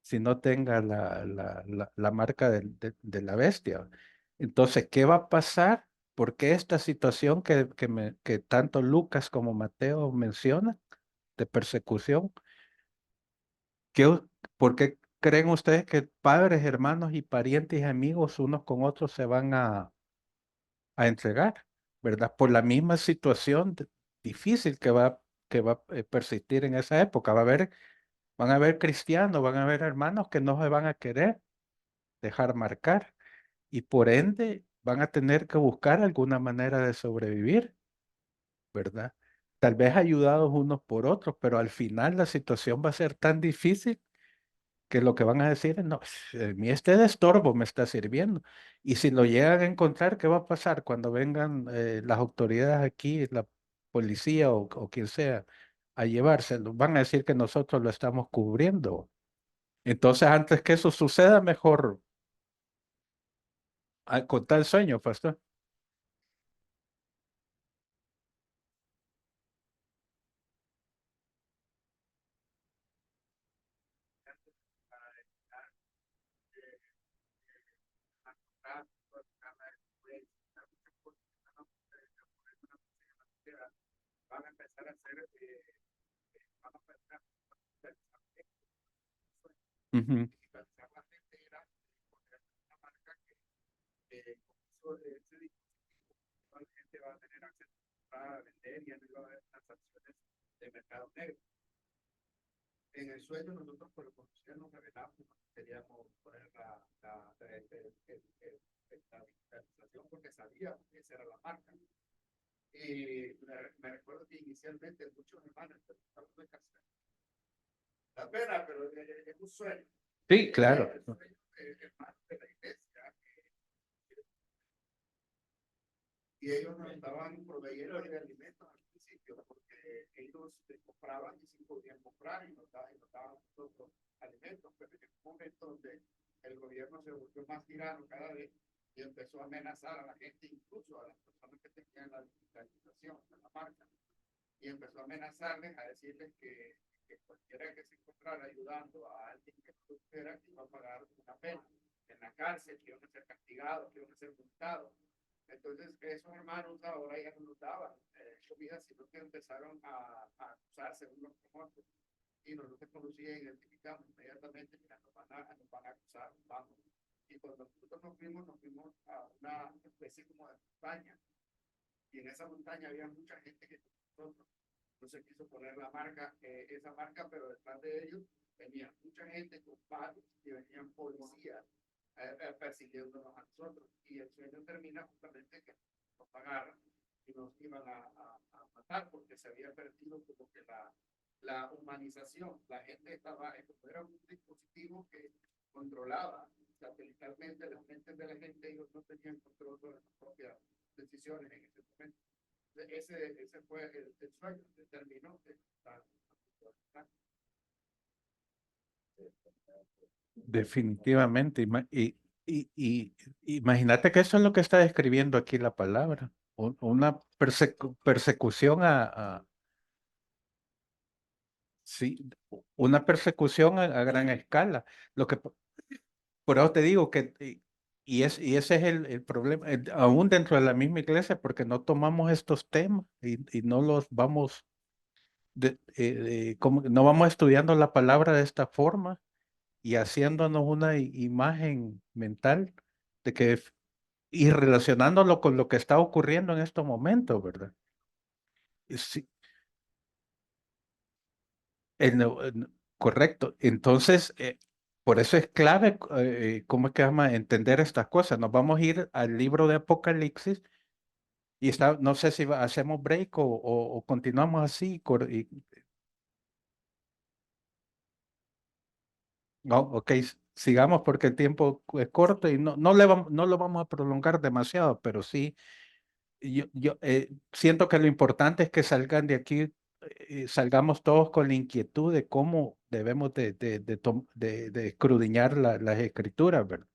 si no tenga la marca de la bestia. Entonces, ¿qué va a pasar? ¿Por qué esta situación que tanto Lucas como Mateo mencionan de persecución? ¿Por qué creen ustedes que padres, hermanos y parientes y amigos unos con otros se van a entregar? ¿Verdad? Por la misma situación difícil que va a persistir en esa época. Van a haber cristianos, van a haber hermanos que no se van a querer dejar marcar y por ende van a tener que buscar alguna manera de sobrevivir, ¿verdad? Tal vez ayudados unos por otros, pero al final la situación va a ser tan difícil que lo que van a decir es, no, mi este de estorbo me está sirviendo. Y si lo llegan a encontrar, ¿qué va a pasar cuando vengan las autoridades aquí, la policía o quien sea, a llevárselo? Van a decir que nosotros lo estamos cubriendo. Entonces, antes que eso suceda, mejor contar el sueño, pastor. Van a empezar a hacer, van a empezar ujú, digitalizar la gente era poner una marca que con eso, ese dispositivo, toda la gente va a tener acceso a vender y ya no iba a haber transacciones de mercado negro. En el sueño nosotros por el conocimiento nos revelamos que queríamos poner la digitalización porque sabíamos que esa era la marca. Y me recuerdo que inicialmente muchos hermanos empezaron a casar. La pena, pero es un sueño. Sí, claro. El sueño hermano de la iglesia. Y ellos nos estaban proveyendo de alimentos al principio, porque ellos compraban y sí podían comprar y nos daban nosotros alimentos, pero en un momento donde el gobierno se volvió más tirano cada vez y empezó a amenazar a la gente, incluso a las personas que tenían la digitalización de la marca, y empezó a amenazarles, a decirles que cualquiera que se encontrara ayudando a alguien que no tuviera iba a pagar una pena en la cárcel, que iban a ser castigados, que iban a ser multados. Entonces, esos hermanos ahora ya no nos daban comida, sino que empezaron a acusarse unos con otros. Y nosotros conocíamos y identificamos inmediatamente que nos van a acusar, vamos. Y cuando nosotros nos fuimos a una especie como de montaña. Y en esa montaña había mucha gente que nosotros no se quiso poner la marca, esa marca, pero detrás de ellos venía mucha gente con palos y venían policías persiguiéndonos a nosotros. Y el sueño termina justamente que nos pagaron y nos iban a matar porque se había perdido como que la humanización. La gente estaba, era un dispositivo que controlaba satelitalmente las mentes de la gente y ellos no tenían control sobre sus propias decisiones en ese momento. Ese fue el sueño, determinó que definitivamente. Y imagínate que eso es lo que está describiendo aquí la palabra. Una persecución sí, una persecución a gran escala. Lo que, por eso te digo que, y ese es el problema, aún dentro de la misma iglesia, porque no tomamos estos temas y no los vamos, no vamos estudiando la palabra de esta forma y haciéndonos una imagen mental de que y relacionándolo con lo que está ocurriendo en estos momentos, ¿verdad? Sí, correcto. Entonces, por eso es clave, ¿cómo es que llama? Entender estas cosas. Nos vamos a ir al libro de Apocalipsis y no sé si hacemos break o continuamos así. No, ok, sigamos porque el tiempo es corto y no lo vamos a prolongar demasiado, pero sí, yo siento que lo importante es que salgan de aquí salgamos todos con la inquietud de cómo debemos de escudriñar las escrituras, ¿verdad?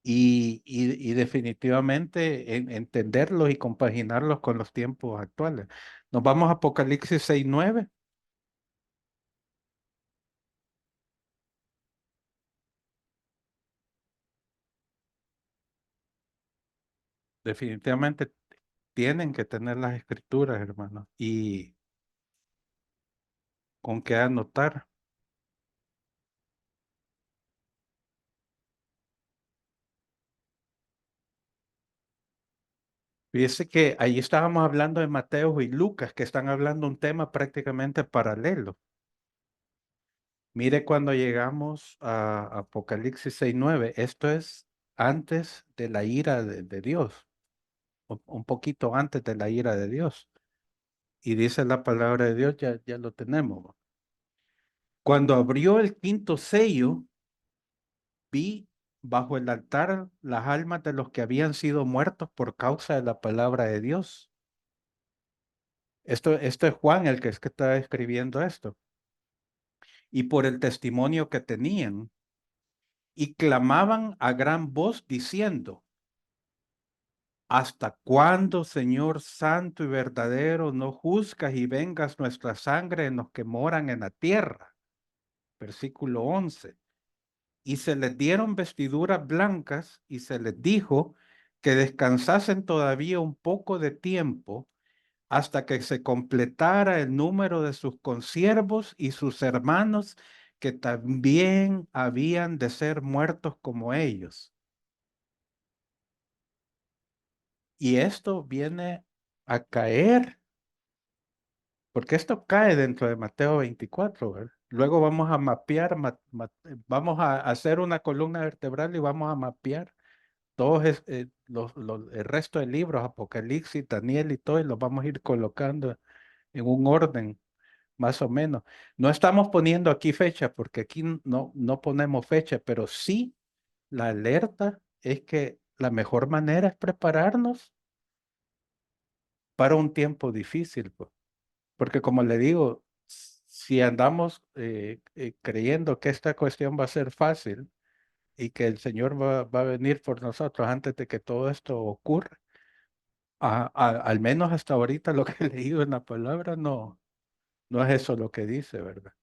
Y definitivamente entenderlos y compaginarlos con los tiempos actuales. Nos vamos a Apocalipsis 6:9. Definitivamente tienen que tener las escrituras, hermano, y con qué anotar. Fíjese que ahí estábamos hablando de Mateo y Lucas, que están hablando un tema prácticamente paralelo. Mire cuando llegamos a Apocalipsis 6:9, esto es antes de la ira de Dios, un poquito antes de la ira de Dios. Y dice la palabra de Dios, ya lo tenemos. Cuando abrió el quinto sello, vi bajo el altar las almas de los que habían sido muertos por causa de la palabra de Dios. Esto es Juan el que es que está escribiendo esto. Y por el testimonio que tenían. Y clamaban a gran voz diciendo, ¿hasta cuándo, Señor santo y verdadero, no juzgas y vengas nuestra sangre en los que moran en la tierra? Versículo 11. Y se les dieron vestiduras blancas y se les dijo que descansasen todavía un poco de tiempo hasta que se completara el número de sus consiervos y sus hermanos que también habían de ser muertos como ellos. Y esto viene a caer, porque esto cae dentro de Mateo 24, ¿verdad? Luego vamos a mapear, vamos a hacer una columna vertebral y vamos a mapear todos el resto de libros, Apocalipsis, Daniel y todo, y los vamos a ir colocando en un orden, más o menos. No estamos poniendo aquí fecha, porque aquí no ponemos fecha, pero sí la alerta es que la mejor manera es prepararnos para un tiempo difícil, pues. Porque como le digo, si andamos creyendo que esta cuestión va a ser fácil y que el Señor va a venir por nosotros antes de que todo esto ocurra, al menos hasta ahorita lo que he leído en la palabra no es eso lo que dice, ¿verdad?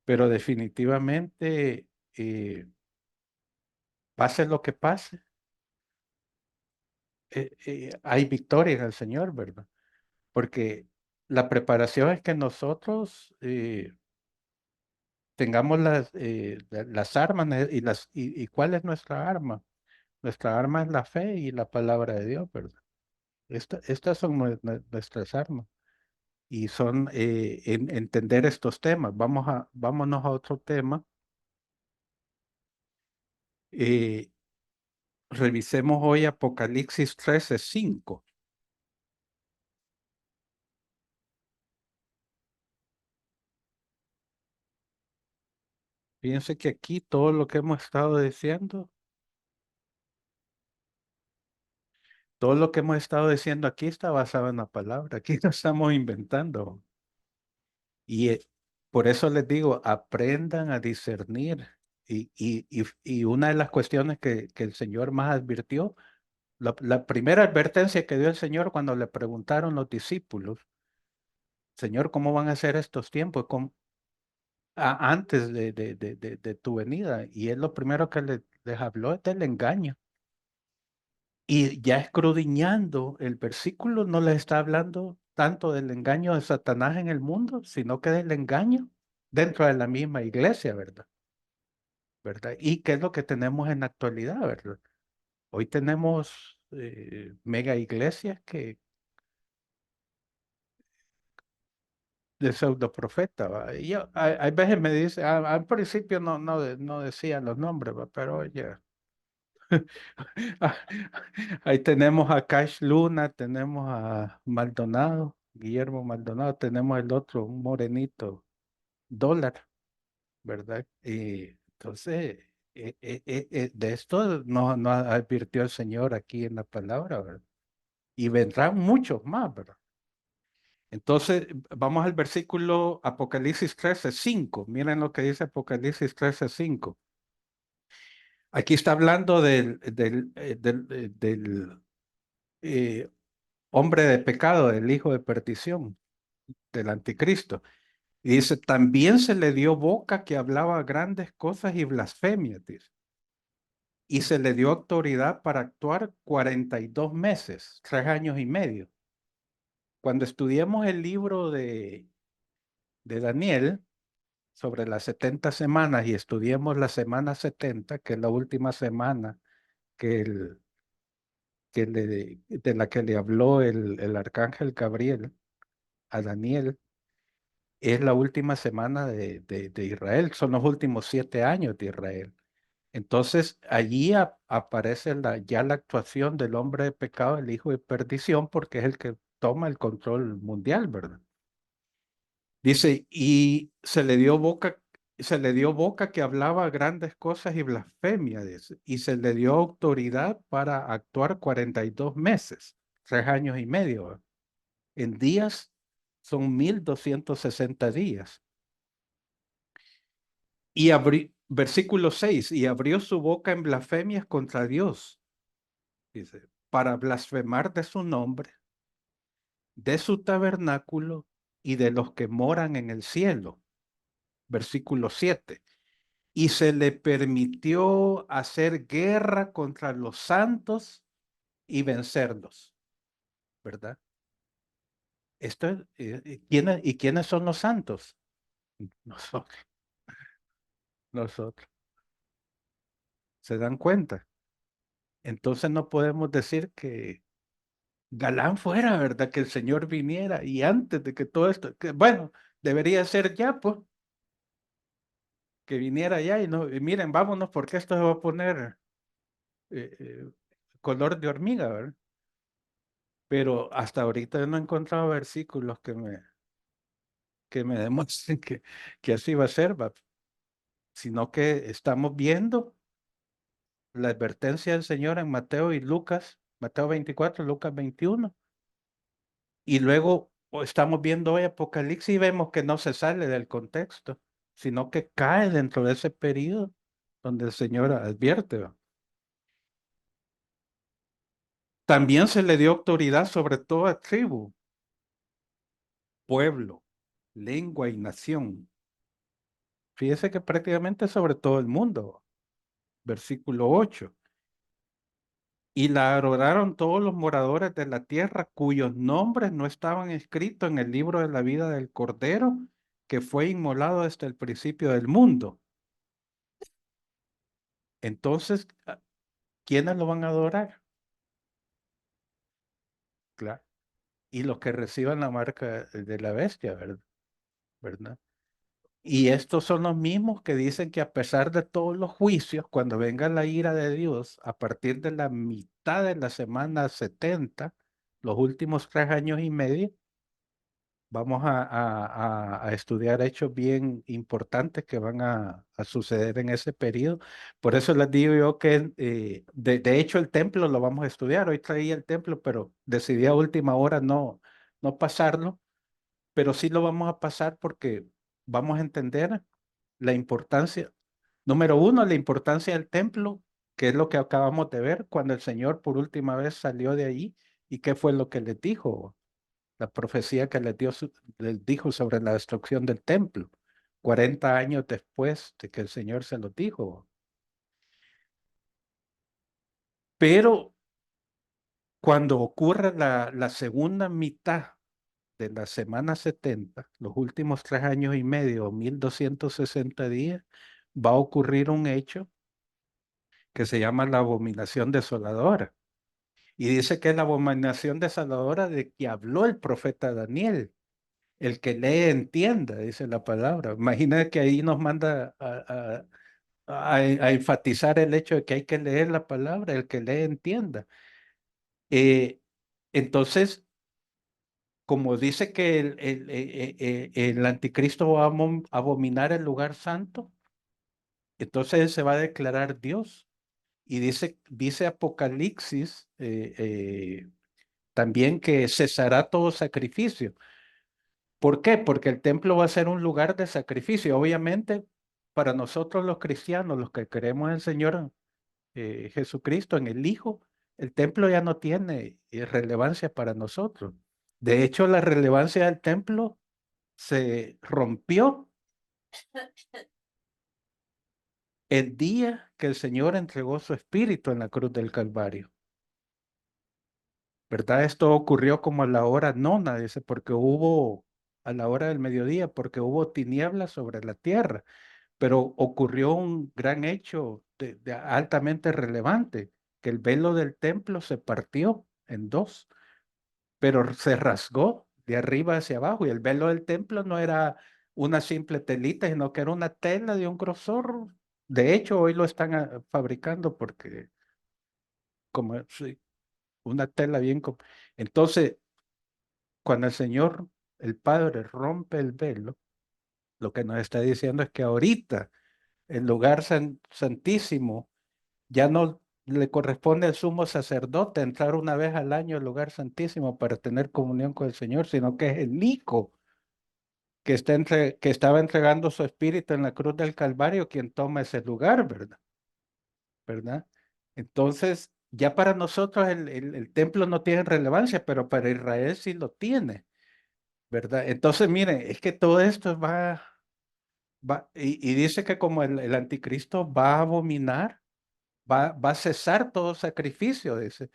Pero definitivamente, pase lo que pase, hay victoria en el Señor, ¿verdad? Porque la preparación es que nosotros tengamos las armas y ¿cuál es nuestra arma? Nuestra arma es la fe y la palabra de Dios, ¿verdad? Estas son nuestras armas y son entender estos temas. Vámonos a otro tema. Eh, Revisemos hoy Apocalipsis 13:5. Fíjense que aquí todo lo que hemos estado diciendo, todo lo que hemos estado diciendo aquí está basado en la palabra. Aquí no estamos inventando. Y por eso les digo, aprendan a discernir. Y una de las cuestiones que el Señor más advirtió, la primera advertencia que dio el Señor cuando le preguntaron los discípulos, Señor, ¿cómo van a ser estos tiempos? Antes de tu venida. Y él lo primero que les habló es del engaño. Y ya escudriñando el versículo, no les está hablando tanto del engaño de Satanás en el mundo, sino que del engaño dentro de la misma iglesia, ¿verdad? ¿Verdad? ¿Y qué es lo que tenemos en la actualidad, verdad? Hoy tenemos mega iglesias que de pseudo profeta, ¿va? Y yo, hay veces me dice, al principio no decían los nombres, ¿va? Pero oye, ahí tenemos a Cash Luna, tenemos a Maldonado, Guillermo Maldonado, tenemos el otro, un morenito, Dólar, ¿verdad? Y entonces, de esto nos advirtió el Señor aquí en la palabra, ¿verdad? Y vendrán muchos más, ¿verdad? Entonces, vamos al versículo Apocalipsis 13:5. Miren lo que dice Apocalipsis 13:5. Aquí está hablando del hombre de pecado, del hijo de perdición, del anticristo. Y dice, también se le dio boca que hablaba grandes cosas y blasfemias, dice. Y se le dio autoridad para actuar 42 meses, 3 años y medio. Cuando estudiemos el libro de Daniel sobre las 70 semanas y estudiemos la semana 70, que es la última semana que, de la que le habló el arcángel Gabriel a Daniel, es la última semana de Israel, son los últimos 7 años de Israel. Entonces, allí aparece ya la actuación del hombre de pecado, el hijo de perdición, porque es el que toma el control mundial, ¿verdad? Dice, y se le dio boca que hablaba grandes cosas y blasfemia, dice, y se le dio autoridad para actuar 42 meses, 3 años y medio. ¿Verdad? En días son 1260 días. Y versículo 6, y abrió su boca en blasfemias contra Dios, dice, para blasfemar de su nombre, de su tabernáculo y de los que moran en el cielo. Versículo 7. Y se le permitió hacer guerra contra los santos y vencerlos, ¿verdad? Esto ¿y quiénes son los santos? Nosotros, nosotros. ¿Se dan cuenta? Entonces no podemos decir que Galán fuera, ¿verdad? Que el Señor viniera y antes de que todo esto, bueno, debería ser ya, pues, que viniera ya y no, y miren, vámonos porque esto se va a poner eh, eh, color de hormiga, ¿verdad? Pero hasta ahorita no he encontrado versículos que me demuestren que así va a ser, ¿va? Sino que estamos viendo la advertencia del Señor en Mateo y Lucas, Mateo 24, Lucas 21, y luego estamos viendo hoy Apocalipsis y vemos que no se sale del contexto, sino que cae dentro de ese periodo donde el Señor advierte, ¿va? También se le dio autoridad sobre toda tribu, pueblo, lengua y nación. Fíjese que prácticamente sobre todo el mundo. Versículo 8. Y la adoraron todos los moradores de la tierra cuyos nombres no estaban escritos en el libro de la vida del Cordero, que fue inmolado desde el principio del mundo. Entonces, ¿quiénes lo van a adorar? Claro. Y los que reciban la marca de la bestia, ¿verdad? Y estos son los mismos que dicen que a pesar de todos los juicios, cuando venga la ira de Dios, a partir de la mitad de la semana 70, los últimos 3 años y medio, vamos a estudiar hechos bien importantes que van a suceder en ese periodo. Por eso les digo yo que, de hecho, el templo lo vamos a estudiar. Hoy traía el templo, pero decidí a última hora no pasarlo, pero sí lo vamos a pasar porque vamos a entender la importancia, número uno, la importancia del templo, que es lo que acabamos de ver cuando el Señor por última vez salió de ahí y qué fue lo que les dijo, la profecía que les dijo sobre la destrucción del templo, 40 años después de que el Señor se lo dijo. Pero cuando ocurre la segunda mitad de la semana 70, los últimos 3 años y medio, 1260 días, va a ocurrir un hecho que se llama la abominación desoladora. Y dice que es la abominación desoladora de que habló el profeta Daniel. El que lee entienda, dice la palabra. Imagina que ahí nos manda a enfatizar el hecho de que hay que leer la palabra, el que lee entienda. Eh, entonces, como dice que el anticristo va a abominar el lugar santo, entonces él se va a declarar Dios. Y dice Apocalipsis también que cesará todo sacrificio. ¿Por qué? Porque el templo va a ser un lugar de sacrificio. Obviamente, para nosotros los cristianos, los que creemos en el Señor Jesucristo, en el Hijo, el templo ya no tiene relevancia para nosotros. De hecho, la relevancia del templo se rompió el día que el Señor entregó su espíritu en la cruz del Calvario. ¿Verdad? Esto ocurrió como a la hora nona, dice, porque hubo, a la hora del mediodía, porque hubo tinieblas sobre la tierra, pero ocurrió un gran hecho de altamente relevante, que el velo del templo se partió en dos, pero se rasgó de arriba hacia abajo, y el velo del templo no era una simple telita, sino que era una tela de un grosor. De hecho, hoy lo están fabricando porque como sí, una tela bien. Entonces, cuando el Señor, el Padre, rompe el velo, lo que nos está diciendo es que ahorita el lugar santísimo ya no le corresponde al sumo sacerdote entrar una vez al año al lugar santísimo para tener comunión con el Señor, sino que es el Hijo que, que estaba entregando su espíritu en la cruz del Calvario quien toma ese lugar, ¿verdad? ¿Verdad? Entonces, ya para nosotros el templo no tiene relevancia, pero para Israel sí lo tiene. ¿Verdad? Entonces, miren, es que todo esto y dice que como el anticristo va a abominar, va a cesar todo sacrificio, dice,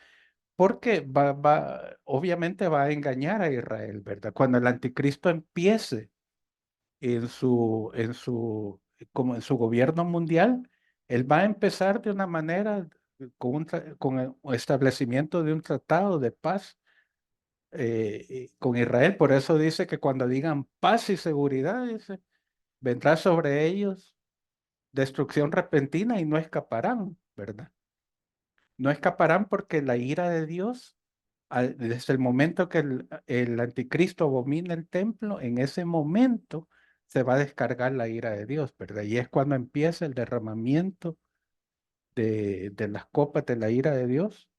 porque obviamente va a engañar a Israel, ¿verdad? Cuando el anticristo empiece como en su gobierno mundial, él va a empezar de una manera con el establecimiento de un tratado de paz con Israel. Por eso dice que cuando digan paz y seguridad, dice, vendrá sobre ellos destrucción repentina y no escaparán, ¿verdad? No escaparán porque la ira de Dios, desde el momento que el anticristo abomina el templo, en ese momento se va a descargar la ira de Dios, ¿verdad? Y es cuando empieza el derramamiento de las copas de la ira de Dios.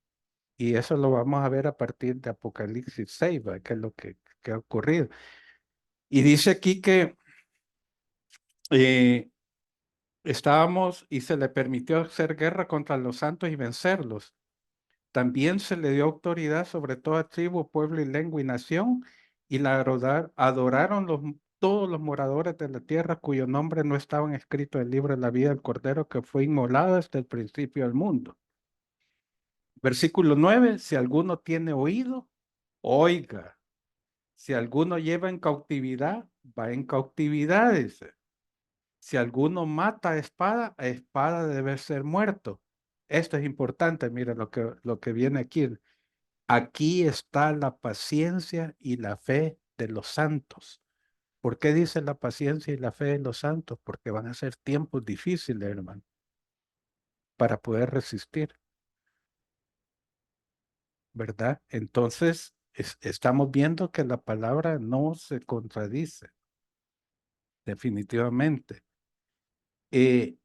Y eso lo vamos a ver a partir de Apocalipsis 6, ¿verdad? Que es lo que ha ocurrido. Y dice aquí que eh, estábamos y se le permitió hacer guerra contra los santos y vencerlos. También se le dio autoridad sobre toda tribu, pueblo y lengua y nación, y la adoraron todos los moradores de la tierra cuyo nombre no estaban escritos en el libro de la vida del Cordero que fue inmolado desde el principio del mundo. Versículo 9, si alguno tiene oído, oiga. Si alguno lleva en cautividad, va en cautividad, dice. Si alguno mata a espada debe ser muerto. Esto es importante, mira lo que viene aquí. Aquí está la paciencia y la fe de los santos. ¿Por qué dice la paciencia y la fe de los santos? Porque van a ser tiempos difíciles, hermano, para poder resistir, ¿verdad? Entonces, estamos viendo que la palabra no se contradice, definitivamente. Eh,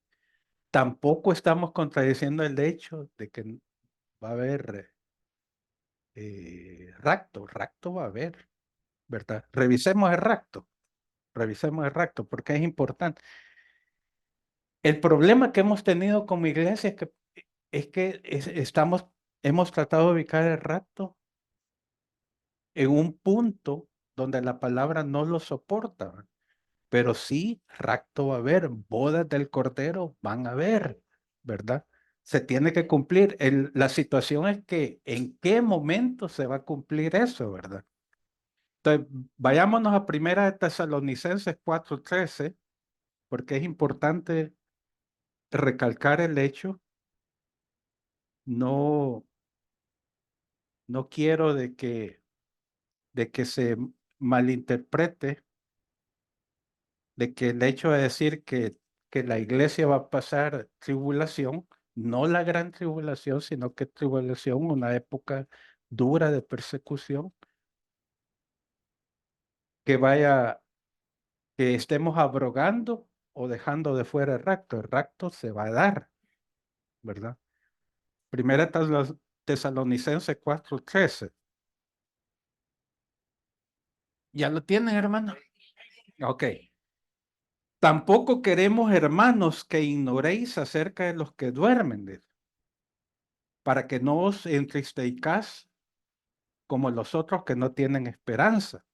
Tampoco estamos contradiciendo el hecho de que va a haber rapto va a haber, ¿verdad? Revisemos el rapto, porque es importante. El problema que hemos tenido como iglesia es que hemos tratado de ubicar el rapto en un punto donde la palabra no lo soporta, ¿verdad? Pero sí, rapto va a haber, bodas del Cordero van a haber, ¿verdad? Se tiene que cumplir. La situación es que en qué momento se va a cumplir eso, ¿verdad? Entonces, vayámonos a Primera de Tesalonicenses 4:13, porque es importante recalcar el hecho. No, no quiero de que se malinterprete, de que el hecho de decir que la iglesia va a pasar tribulación, no la gran tribulación, sino que tribulación, una época dura de persecución, que vaya, que estemos abrogando o dejando de fuera el rapto se va a dar, ¿verdad? Primera Tesalonicenses 4:13. ¿Ya lo tienen, hermano? Ok. Tampoco queremos, hermanos, que ignoréis acerca de los que duermen, para que no os entristezcáis como los otros que no tienen esperanza.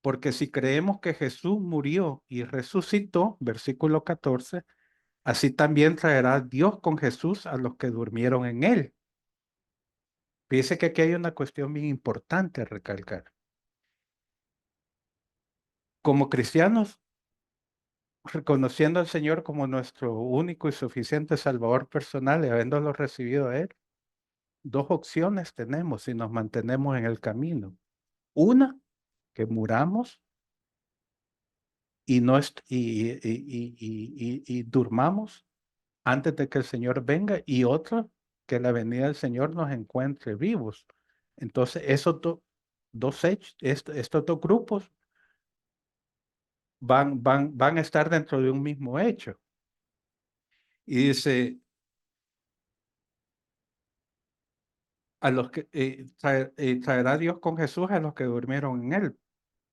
Porque si creemos que Jesús murió y resucitó, versículo 14, así también traerá Dios con Jesús a los que durmieron en él. Fíjese que aquí hay una cuestión bien importante a recalcar. Como cristianos, reconociendo al Señor como nuestro único y suficiente Salvador personal y habiéndolo recibido a Él, dos opciones tenemos si nos mantenemos en el camino. Una, que muramos y, no y durmamos antes de que el Señor venga, y otra, que la venida del Señor nos encuentre vivos. Entonces, esos dos hechos, estos dos grupos van a estar dentro de un mismo hecho. Y dice, a los que traerá Dios con Jesús a los que durmieron en él.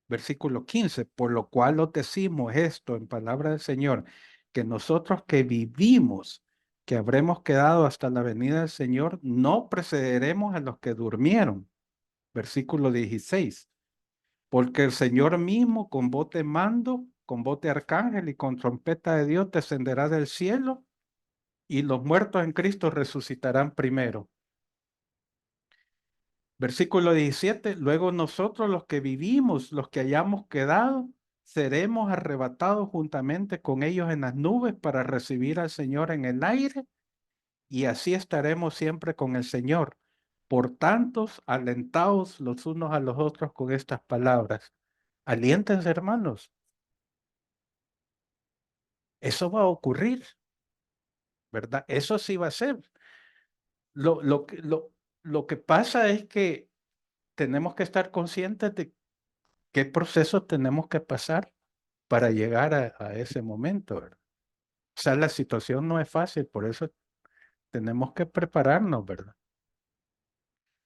Versículo 15, por lo cual os decimos esto en palabra del Señor, que nosotros que vivimos, que habremos quedado hasta la venida del Señor, no precederemos a los que durmieron. Versículo 16, porque el Señor mismo con voz de mando, con voz de arcángel y con trompeta de Dios descenderá del cielo y los muertos en Cristo resucitarán primero. Versículo 17, luego nosotros los que vivimos, los que hayamos quedado, seremos arrebatados juntamente con ellos en las nubes para recibir al Señor en el aire y así estaremos siempre con el Señor. Por tanto, alentaos los unos a los otros con estas palabras. Aliéntense, hermanos. Eso va a ocurrir, ¿verdad? Eso sí va a ser. Lo que pasa es que tenemos que estar conscientes de qué procesos tenemos que pasar para llegar a ese momento, ¿verdad? O sea, la situación no es fácil, por eso tenemos que prepararnos, ¿verdad?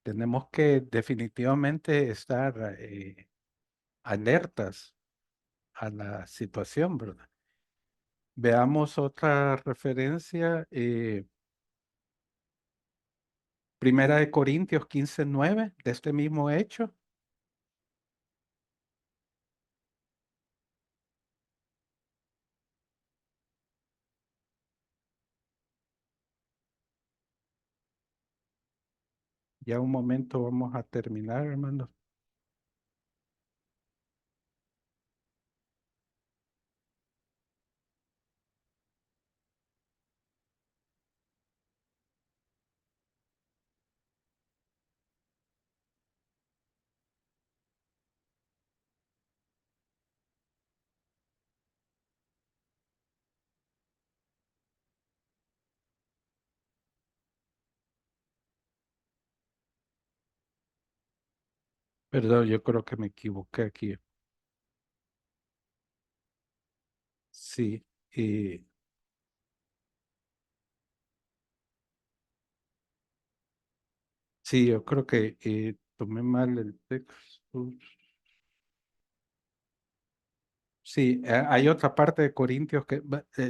Tenemos que definitivamente estar alertas a la situación, ¿verdad? Veamos otra referencia, Primera de Corintios 15:9, de este mismo hecho. Ya un momento vamos a terminar, hermanos. Perdón, yo creo que me equivoqué aquí. Sí, eh, sí, yo creo que tomé mal el texto. Sí, hay otra parte de Corintios que,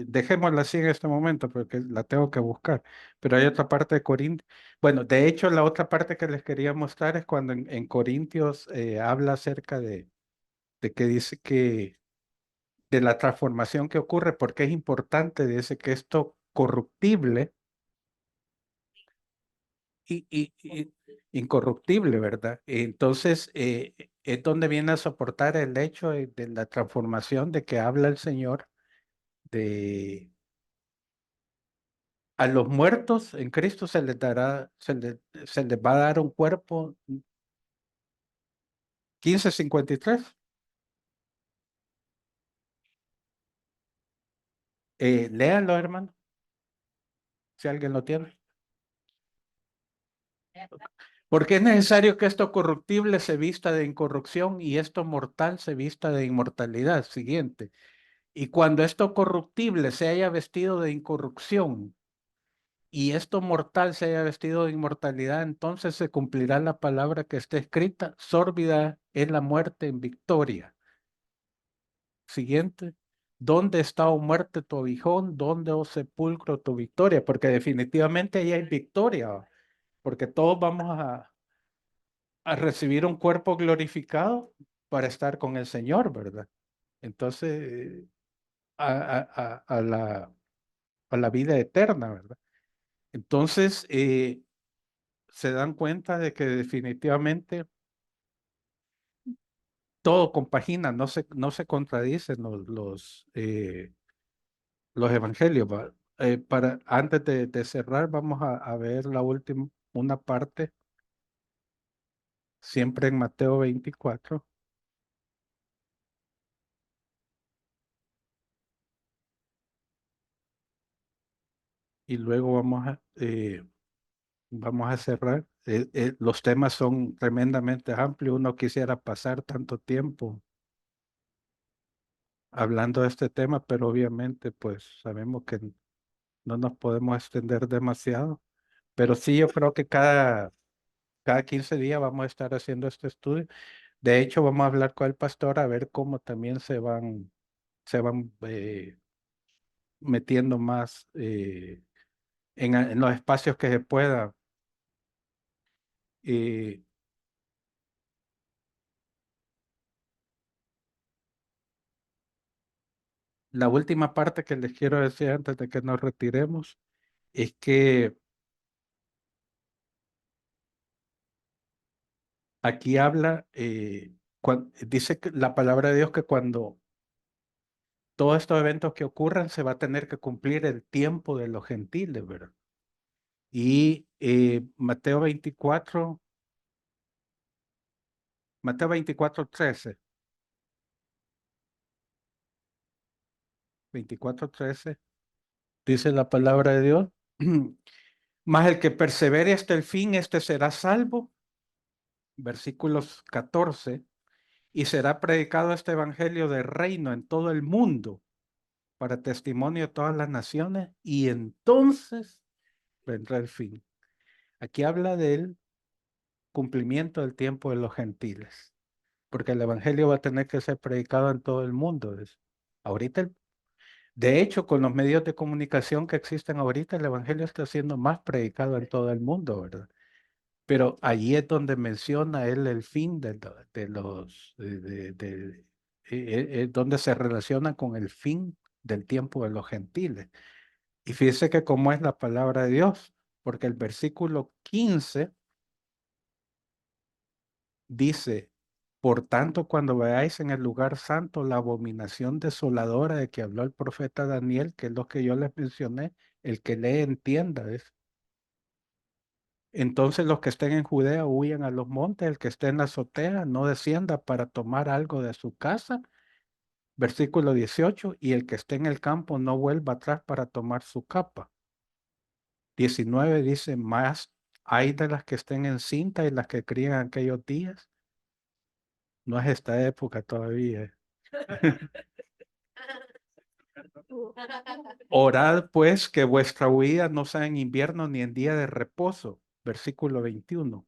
dejémosla así en este momento porque la tengo que buscar, pero hay otra parte de Corintios. Bueno, de hecho, la otra parte que les quería mostrar es cuando en Corintios habla acerca de que dice que de la transformación que ocurre, porque es importante, dice que esto corruptible y incorruptible, ¿verdad? Entonces, es donde viene a soportar el hecho de la transformación de que habla el Señor de a los muertos en Cristo se les dará, se les va a dar un cuerpo 1553. Léanlo, hermano, si alguien lo tiene. Porque es necesario que esto corruptible se vista de incorrupción y esto mortal se vista de inmortalidad. Siguiente. Y cuando esto corruptible se haya vestido de incorrupción y esto mortal se haya vestido de inmortalidad, entonces se cumplirá la palabra que está escrita, sórbida es la muerte en victoria. Siguiente. ¿Dónde está, oh muerte, tu aguijón? ¿Dónde, oh sepulcro, tu victoria? Porque definitivamente ahí hay victoria, ¿va? Porque todos vamos a recibir un cuerpo glorificado para estar con el Señor, ¿verdad? Entonces, a la vida eterna, ¿verdad? Entonces, se dan cuenta de que definitivamente todo compagina, no se contradicen los evangelios. ¿Va? Antes de cerrar, vamos a ver la última, una parte, siempre en Mateo 24, y luego vamos a cerrar. Los temas son tremendamente amplios. Uno quisiera pasar tanto tiempo hablando de este tema, pero obviamente pues sabemos que no nos podemos extender demasiado. Pero sí, yo creo que cada 15 días vamos a estar haciendo este estudio. De hecho, vamos a hablar con el pastor a ver cómo también se van metiendo más en los espacios que se pueda. Eh, la última parte que les quiero decir antes de que nos retiremos es que aquí habla, dice que la palabra de Dios que cuando todos estos eventos que ocurran se va a tener que cumplir el tiempo de los gentiles, ¿verdad? Y Mateo 24:13, dice la palabra de Dios, mas el que persevere hasta el fin, este será salvo, versículos 14, y será predicado este evangelio del reino en todo el mundo para testimonio de todas las naciones, y entonces vendrá el fin. Aquí habla del cumplimiento del tiempo de los gentiles, porque el evangelio va a tener que ser predicado en todo el mundo. Ahorita, de hecho, con los medios de comunicación que existen ahorita, el evangelio está siendo más predicado en todo el mundo, ¿verdad? Pero allí es donde menciona él el fin donde se relaciona con el fin del tiempo de los gentiles. Y fíjese que como es la palabra de Dios, porque el versículo 15 dice, por tanto, cuando veáis en el lugar santo la abominación desoladora de que habló el profeta Daniel, que es lo que yo les mencioné, el que lee entienda, ¿ves? Entonces los que estén en Judea huyan a los montes, el que esté en la azotea no descienda para tomar algo de su casa. Versículo 18, y el que esté en el campo no vuelva atrás para tomar su capa. 19 dice, más hay de las que estén en cinta y las que crían aquellos días. No es esta época todavía. Orad pues que vuestra huida no sea en invierno ni en día de reposo. Versículo 21.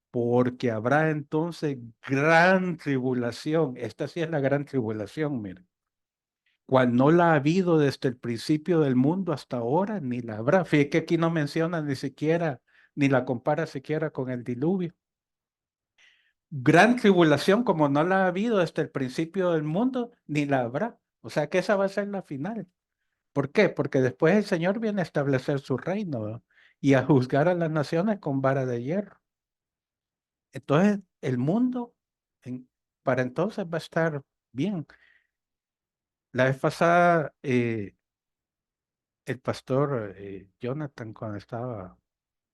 Porque habrá entonces gran tribulación. Esta sí es la gran tribulación, mire. Cual no la ha habido desde el principio del mundo hasta ahora, ni la habrá. Fíjate que aquí no menciona ni siquiera, ni la compara siquiera con el diluvio. Gran tribulación como no la ha habido desde el principio del mundo, ni la habrá. O sea que esa va a ser la final. ¿Por qué? Porque después el Señor viene a establecer su reino, ¿verdad? Y a juzgar a las naciones con vara de hierro. Entonces, el mundo para entonces va a estar bien. La vez pasada, el pastor Jonathan, cuando estaba,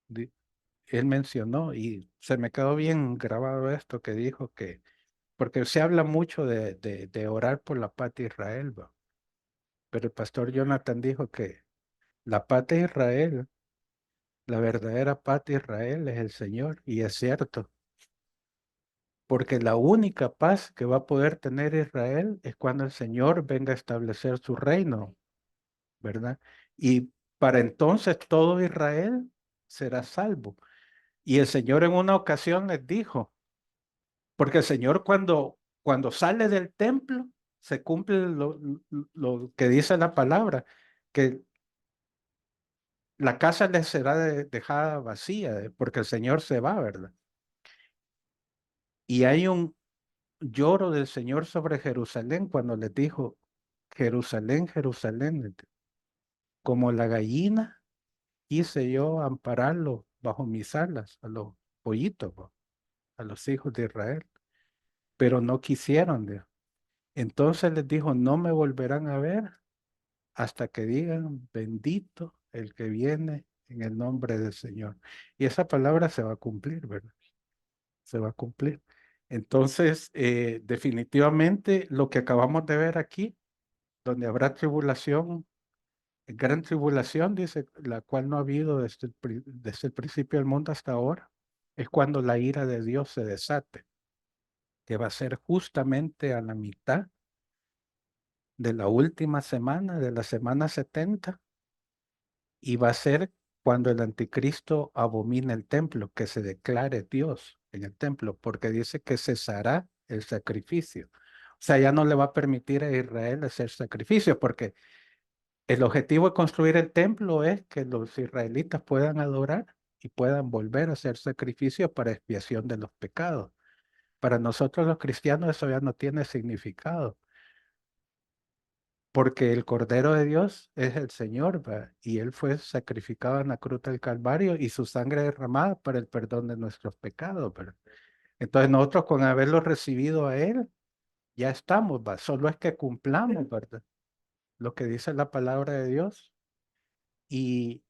él mencionó y se me quedó bien grabado esto que dijo porque se habla mucho de orar por la paz de Israel, ¿va? Pero el pastor Jonathan dijo que la paz de Israel, la verdadera paz de Israel es el Señor, y es cierto, porque la única paz que va a poder tener Israel es cuando el Señor venga a establecer su reino, ¿verdad? Y para entonces todo Israel será salvo. Y el Señor en una ocasión les dijo, porque el Señor cuando sale del templo, se cumple lo que dice la palabra, que la casa les será dejada vacía, porque el Señor se va, ¿verdad? Y hay un lloro del Señor sobre Jerusalén cuando les dijo, Jerusalén, Jerusalén, como la gallina quise yo ampararlo bajo mis alas, a los pollitos, a los hijos de Israel, pero no quisieron. Entonces les dijo, no me volverán a ver hasta que digan, bendito el que viene en el nombre del Señor. Y esa palabra se va a cumplir, ¿verdad? Se va a cumplir. Entonces, definitivamente lo que acabamos de ver aquí, donde habrá tribulación, gran tribulación, dice, la cual no ha habido desde el principio del mundo hasta ahora, es cuando la ira de Dios se desate, que va a ser justamente a la mitad de la última semana, de la semana 70, y va a ser cuando el anticristo abomine el templo, que se declare Dios en el templo, porque dice que cesará el sacrificio. O sea, ya no le va a permitir a Israel hacer sacrificios, porque el objetivo de construir el templo es que los israelitas puedan adorar y puedan volver a hacer sacrificios para expiación de los pecados. Para nosotros los cristianos eso ya no tiene significado, porque el Cordero de Dios es el Señor, ¿va? Y Él fue sacrificado en la cruz del Calvario y su sangre derramada para el perdón de nuestros pecados, ¿verdad? Entonces nosotros con haberlo recibido a Él, ya estamos, ¿va? Solo es que cumplamos, ¿verdad? Lo que dice la palabra de Dios. Y,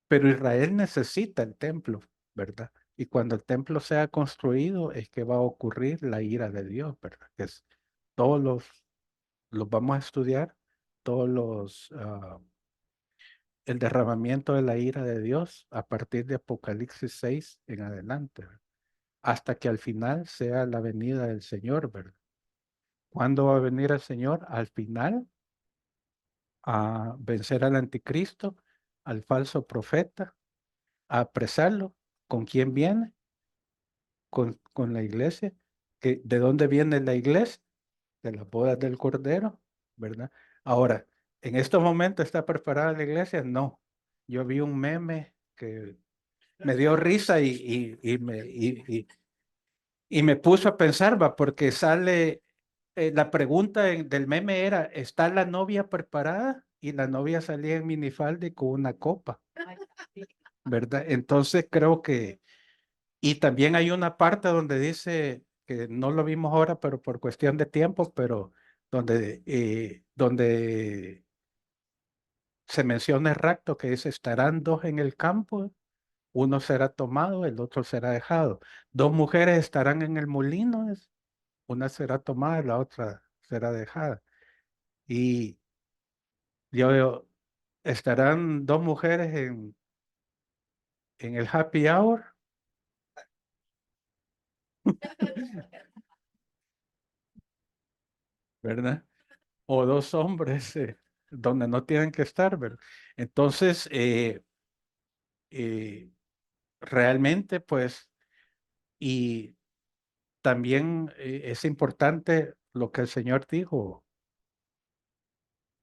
pero Israel necesita el templo, ¿verdad? Y cuando el templo sea construido es que va a ocurrir la ira de Dios, ¿verdad? Que es, todos los vamos a estudiar, todos el derramamiento de la ira de Dios a partir de Apocalipsis 6 en adelante, ¿verdad? Hasta que al final sea la venida del Señor, ¿verdad? ¿Cuándo va a venir el Señor? Al final, a vencer al anticristo, al falso profeta, a apresarlo. ¿Con quién viene? Con la iglesia. ¿De dónde viene la iglesia? De las bodas del Cordero, ¿verdad? Ahora, ¿en estos momentos está preparada la iglesia? No. Yo vi un meme que me dio risa y me puso a pensar, va, porque sale, la pregunta del meme era, ¿está la novia preparada? Y la novia salía en minifalda y con una copa, ¿verdad? Entonces creo que, y también hay una parte donde dice, que no lo vimos ahora, pero por cuestión de tiempo, pero donde se menciona el rapto, que dice, estarán dos en el campo, uno será tomado, el otro será dejado. Dos mujeres estarán en el molino, una será tomada, la otra será dejada. Y yo, estarán dos mujeres en el happy hour, ¿verdad? O dos hombres donde no tienen que estar, ¿verdad? Entonces, eh, realmente, pues, y también es importante lo que el Señor dijo,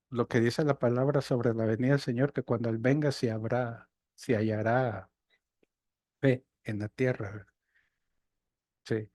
lo que dice la palabra sobre la venida del Señor, que cuando Él venga se hallará fe en la tierra, ¿verdad? Sí,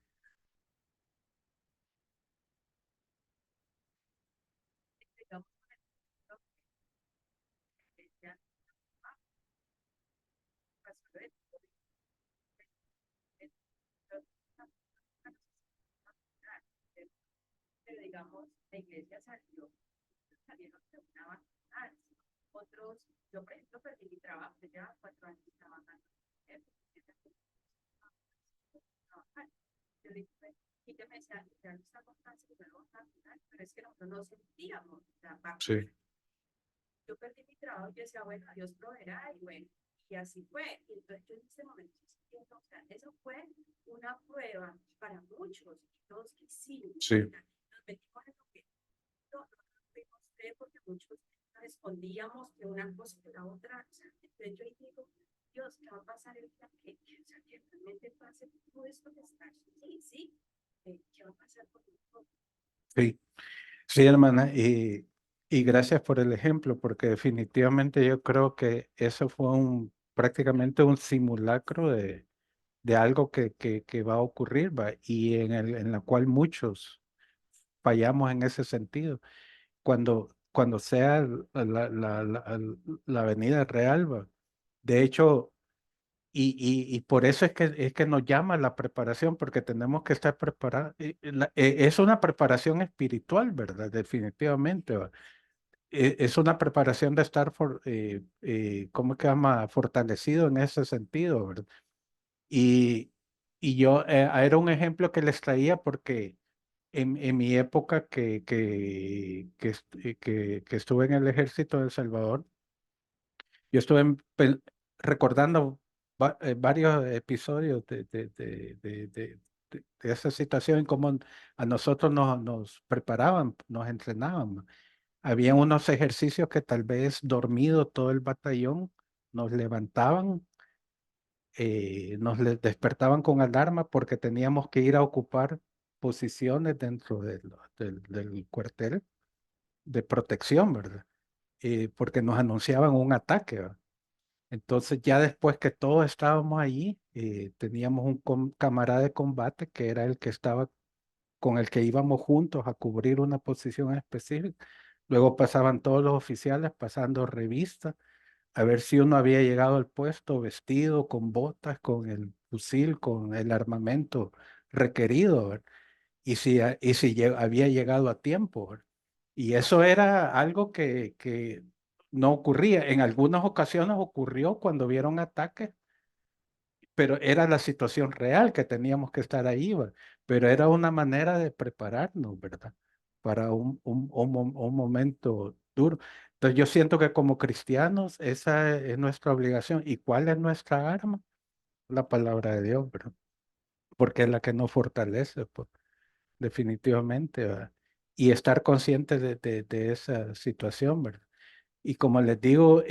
sí, sí, respondíamos de una cosa y de la otra. O sea, entonces yo digo, Dios, ¿qué va a pasar el día o sea, que realmente pase todo esto que está aquí? ¿Sí? ¿Qué va a pasar con nosotros? Sí, sí, hermana, y gracias por el ejemplo, porque definitivamente yo creo que eso fue prácticamente un simulacro de algo que va a ocurrir, ¿va? Y en la cual muchos fallamos en ese sentido. Cuando sea la venida real, ¿va? De hecho, y por eso es que nos llama la preparación, porque tenemos que estar preparados. Es una preparación espiritual, ¿verdad? Definitivamente, ¿va? Es una preparación de estar, ¿cómo que llama? Fortalecido en ese sentido, ¿verdad? Y, y yo, era un ejemplo que les traía porque en mi época que estuve en el ejército de El Salvador, yo estuve recordando varios episodios de esa situación, como a nosotros nos preparaban, nos entrenaban. Había unos ejercicios que tal vez dormido todo el batallón, nos levantaban, despertaban con alarma porque teníamos que ir a ocupar posiciones dentro del cuartel de protección, ¿verdad? Porque nos anunciaban un ataque, ¿verdad? Entonces ya después que todos estábamos allí, teníamos un camarada de combate que era el que estaba con el que íbamos juntos a cubrir una posición específica. Luego pasaban todos los oficiales pasando revistas a ver si uno había llegado al puesto vestido con botas, con el fusil, con el armamento requerido, ¿verdad? Y si había llegado a tiempo, ¿verdad? Y eso era algo que no ocurría. En algunas ocasiones ocurrió cuando vieron ataques, pero era la situación real que teníamos que estar ahí, ¿va? Pero era una manera de prepararnos, ¿verdad? Para un momento duro. Entonces yo siento que como cristianos esa es nuestra obligación. ¿Y cuál es nuestra arma? La palabra de Dios, ¿verdad? Porque es la que nos fortalece, pues, definitivamente, ¿verdad? Y estar consciente de esa situación, ¿verdad? Y como les digo,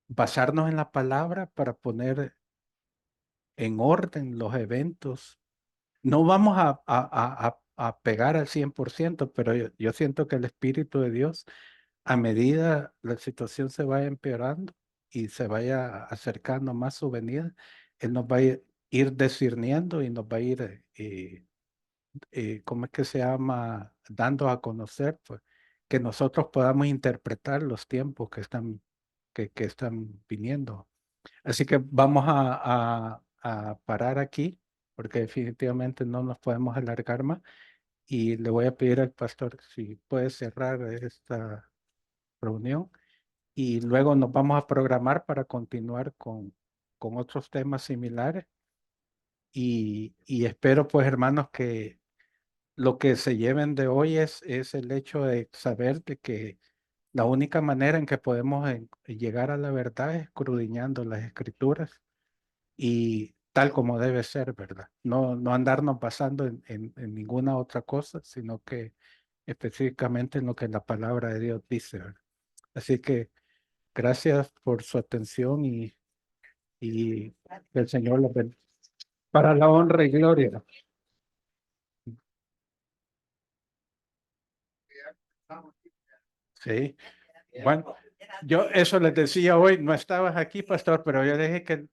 basarnos en la palabra para poner en orden los eventos. No vamos a pegar al 100%, pero yo siento que el Espíritu de Dios, a medida la situación se vaya empeorando y se vaya acercando más su venida, Él nos va a ir discerniendo y nos va a ir, ¿cómo es que se llama? Dando a conocer, pues, que nosotros podamos interpretar los tiempos que están viniendo. Así que vamos a parar aquí, porque definitivamente no nos podemos alargar más. Y le voy a pedir al pastor si puede cerrar esta reunión. Y luego nos vamos a programar para continuar con otros temas similares. Y espero, pues, hermanos, que lo que se lleven de hoy es el hecho de saber de que la única manera en que podemos llegar a la verdad es escudriñando las escrituras y tal como debe ser, ¿verdad? No andarnos basando en ninguna otra cosa, sino que específicamente en lo que la palabra de Dios dice, ¿verdad? Así que gracias por su atención y que el Señor los bendiga. Para la honra y gloria. Sí. Bueno, yo eso les decía hoy, no estabas aquí, pastor, pero yo dije que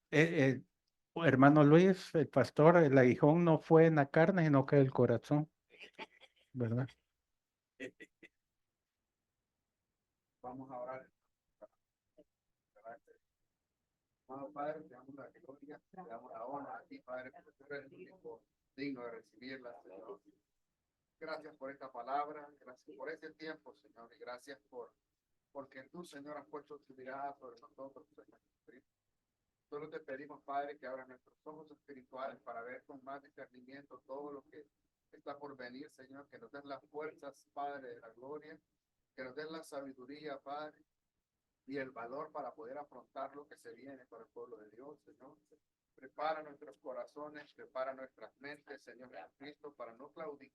hermano Luis, el pastor, el aguijón no fue en la carne, sino que el corazón, ¿verdad? Vamos a orar. Amado Padre, te damos la gloria, te damos la honra a ti, Padre, porque tú eres el único digno de recibirla, Señor. Gracias por esta palabra, gracias por este tiempo, Señor, y gracias porque tú, Señor, has puesto tu mirada sobre nosotros, Señor. Solo te pedimos, Padre, que abras nuestros ojos espirituales para ver con más discernimiento todo lo que está por venir, Señor, que nos den las fuerzas, Padre, de la gloria, que nos den la sabiduría, Padre, y el valor para poder afrontar lo que se viene para el pueblo de Dios, Señor. Prepara nuestros corazones, prepara nuestras mentes, Señor Jesucristo, para no claudicar.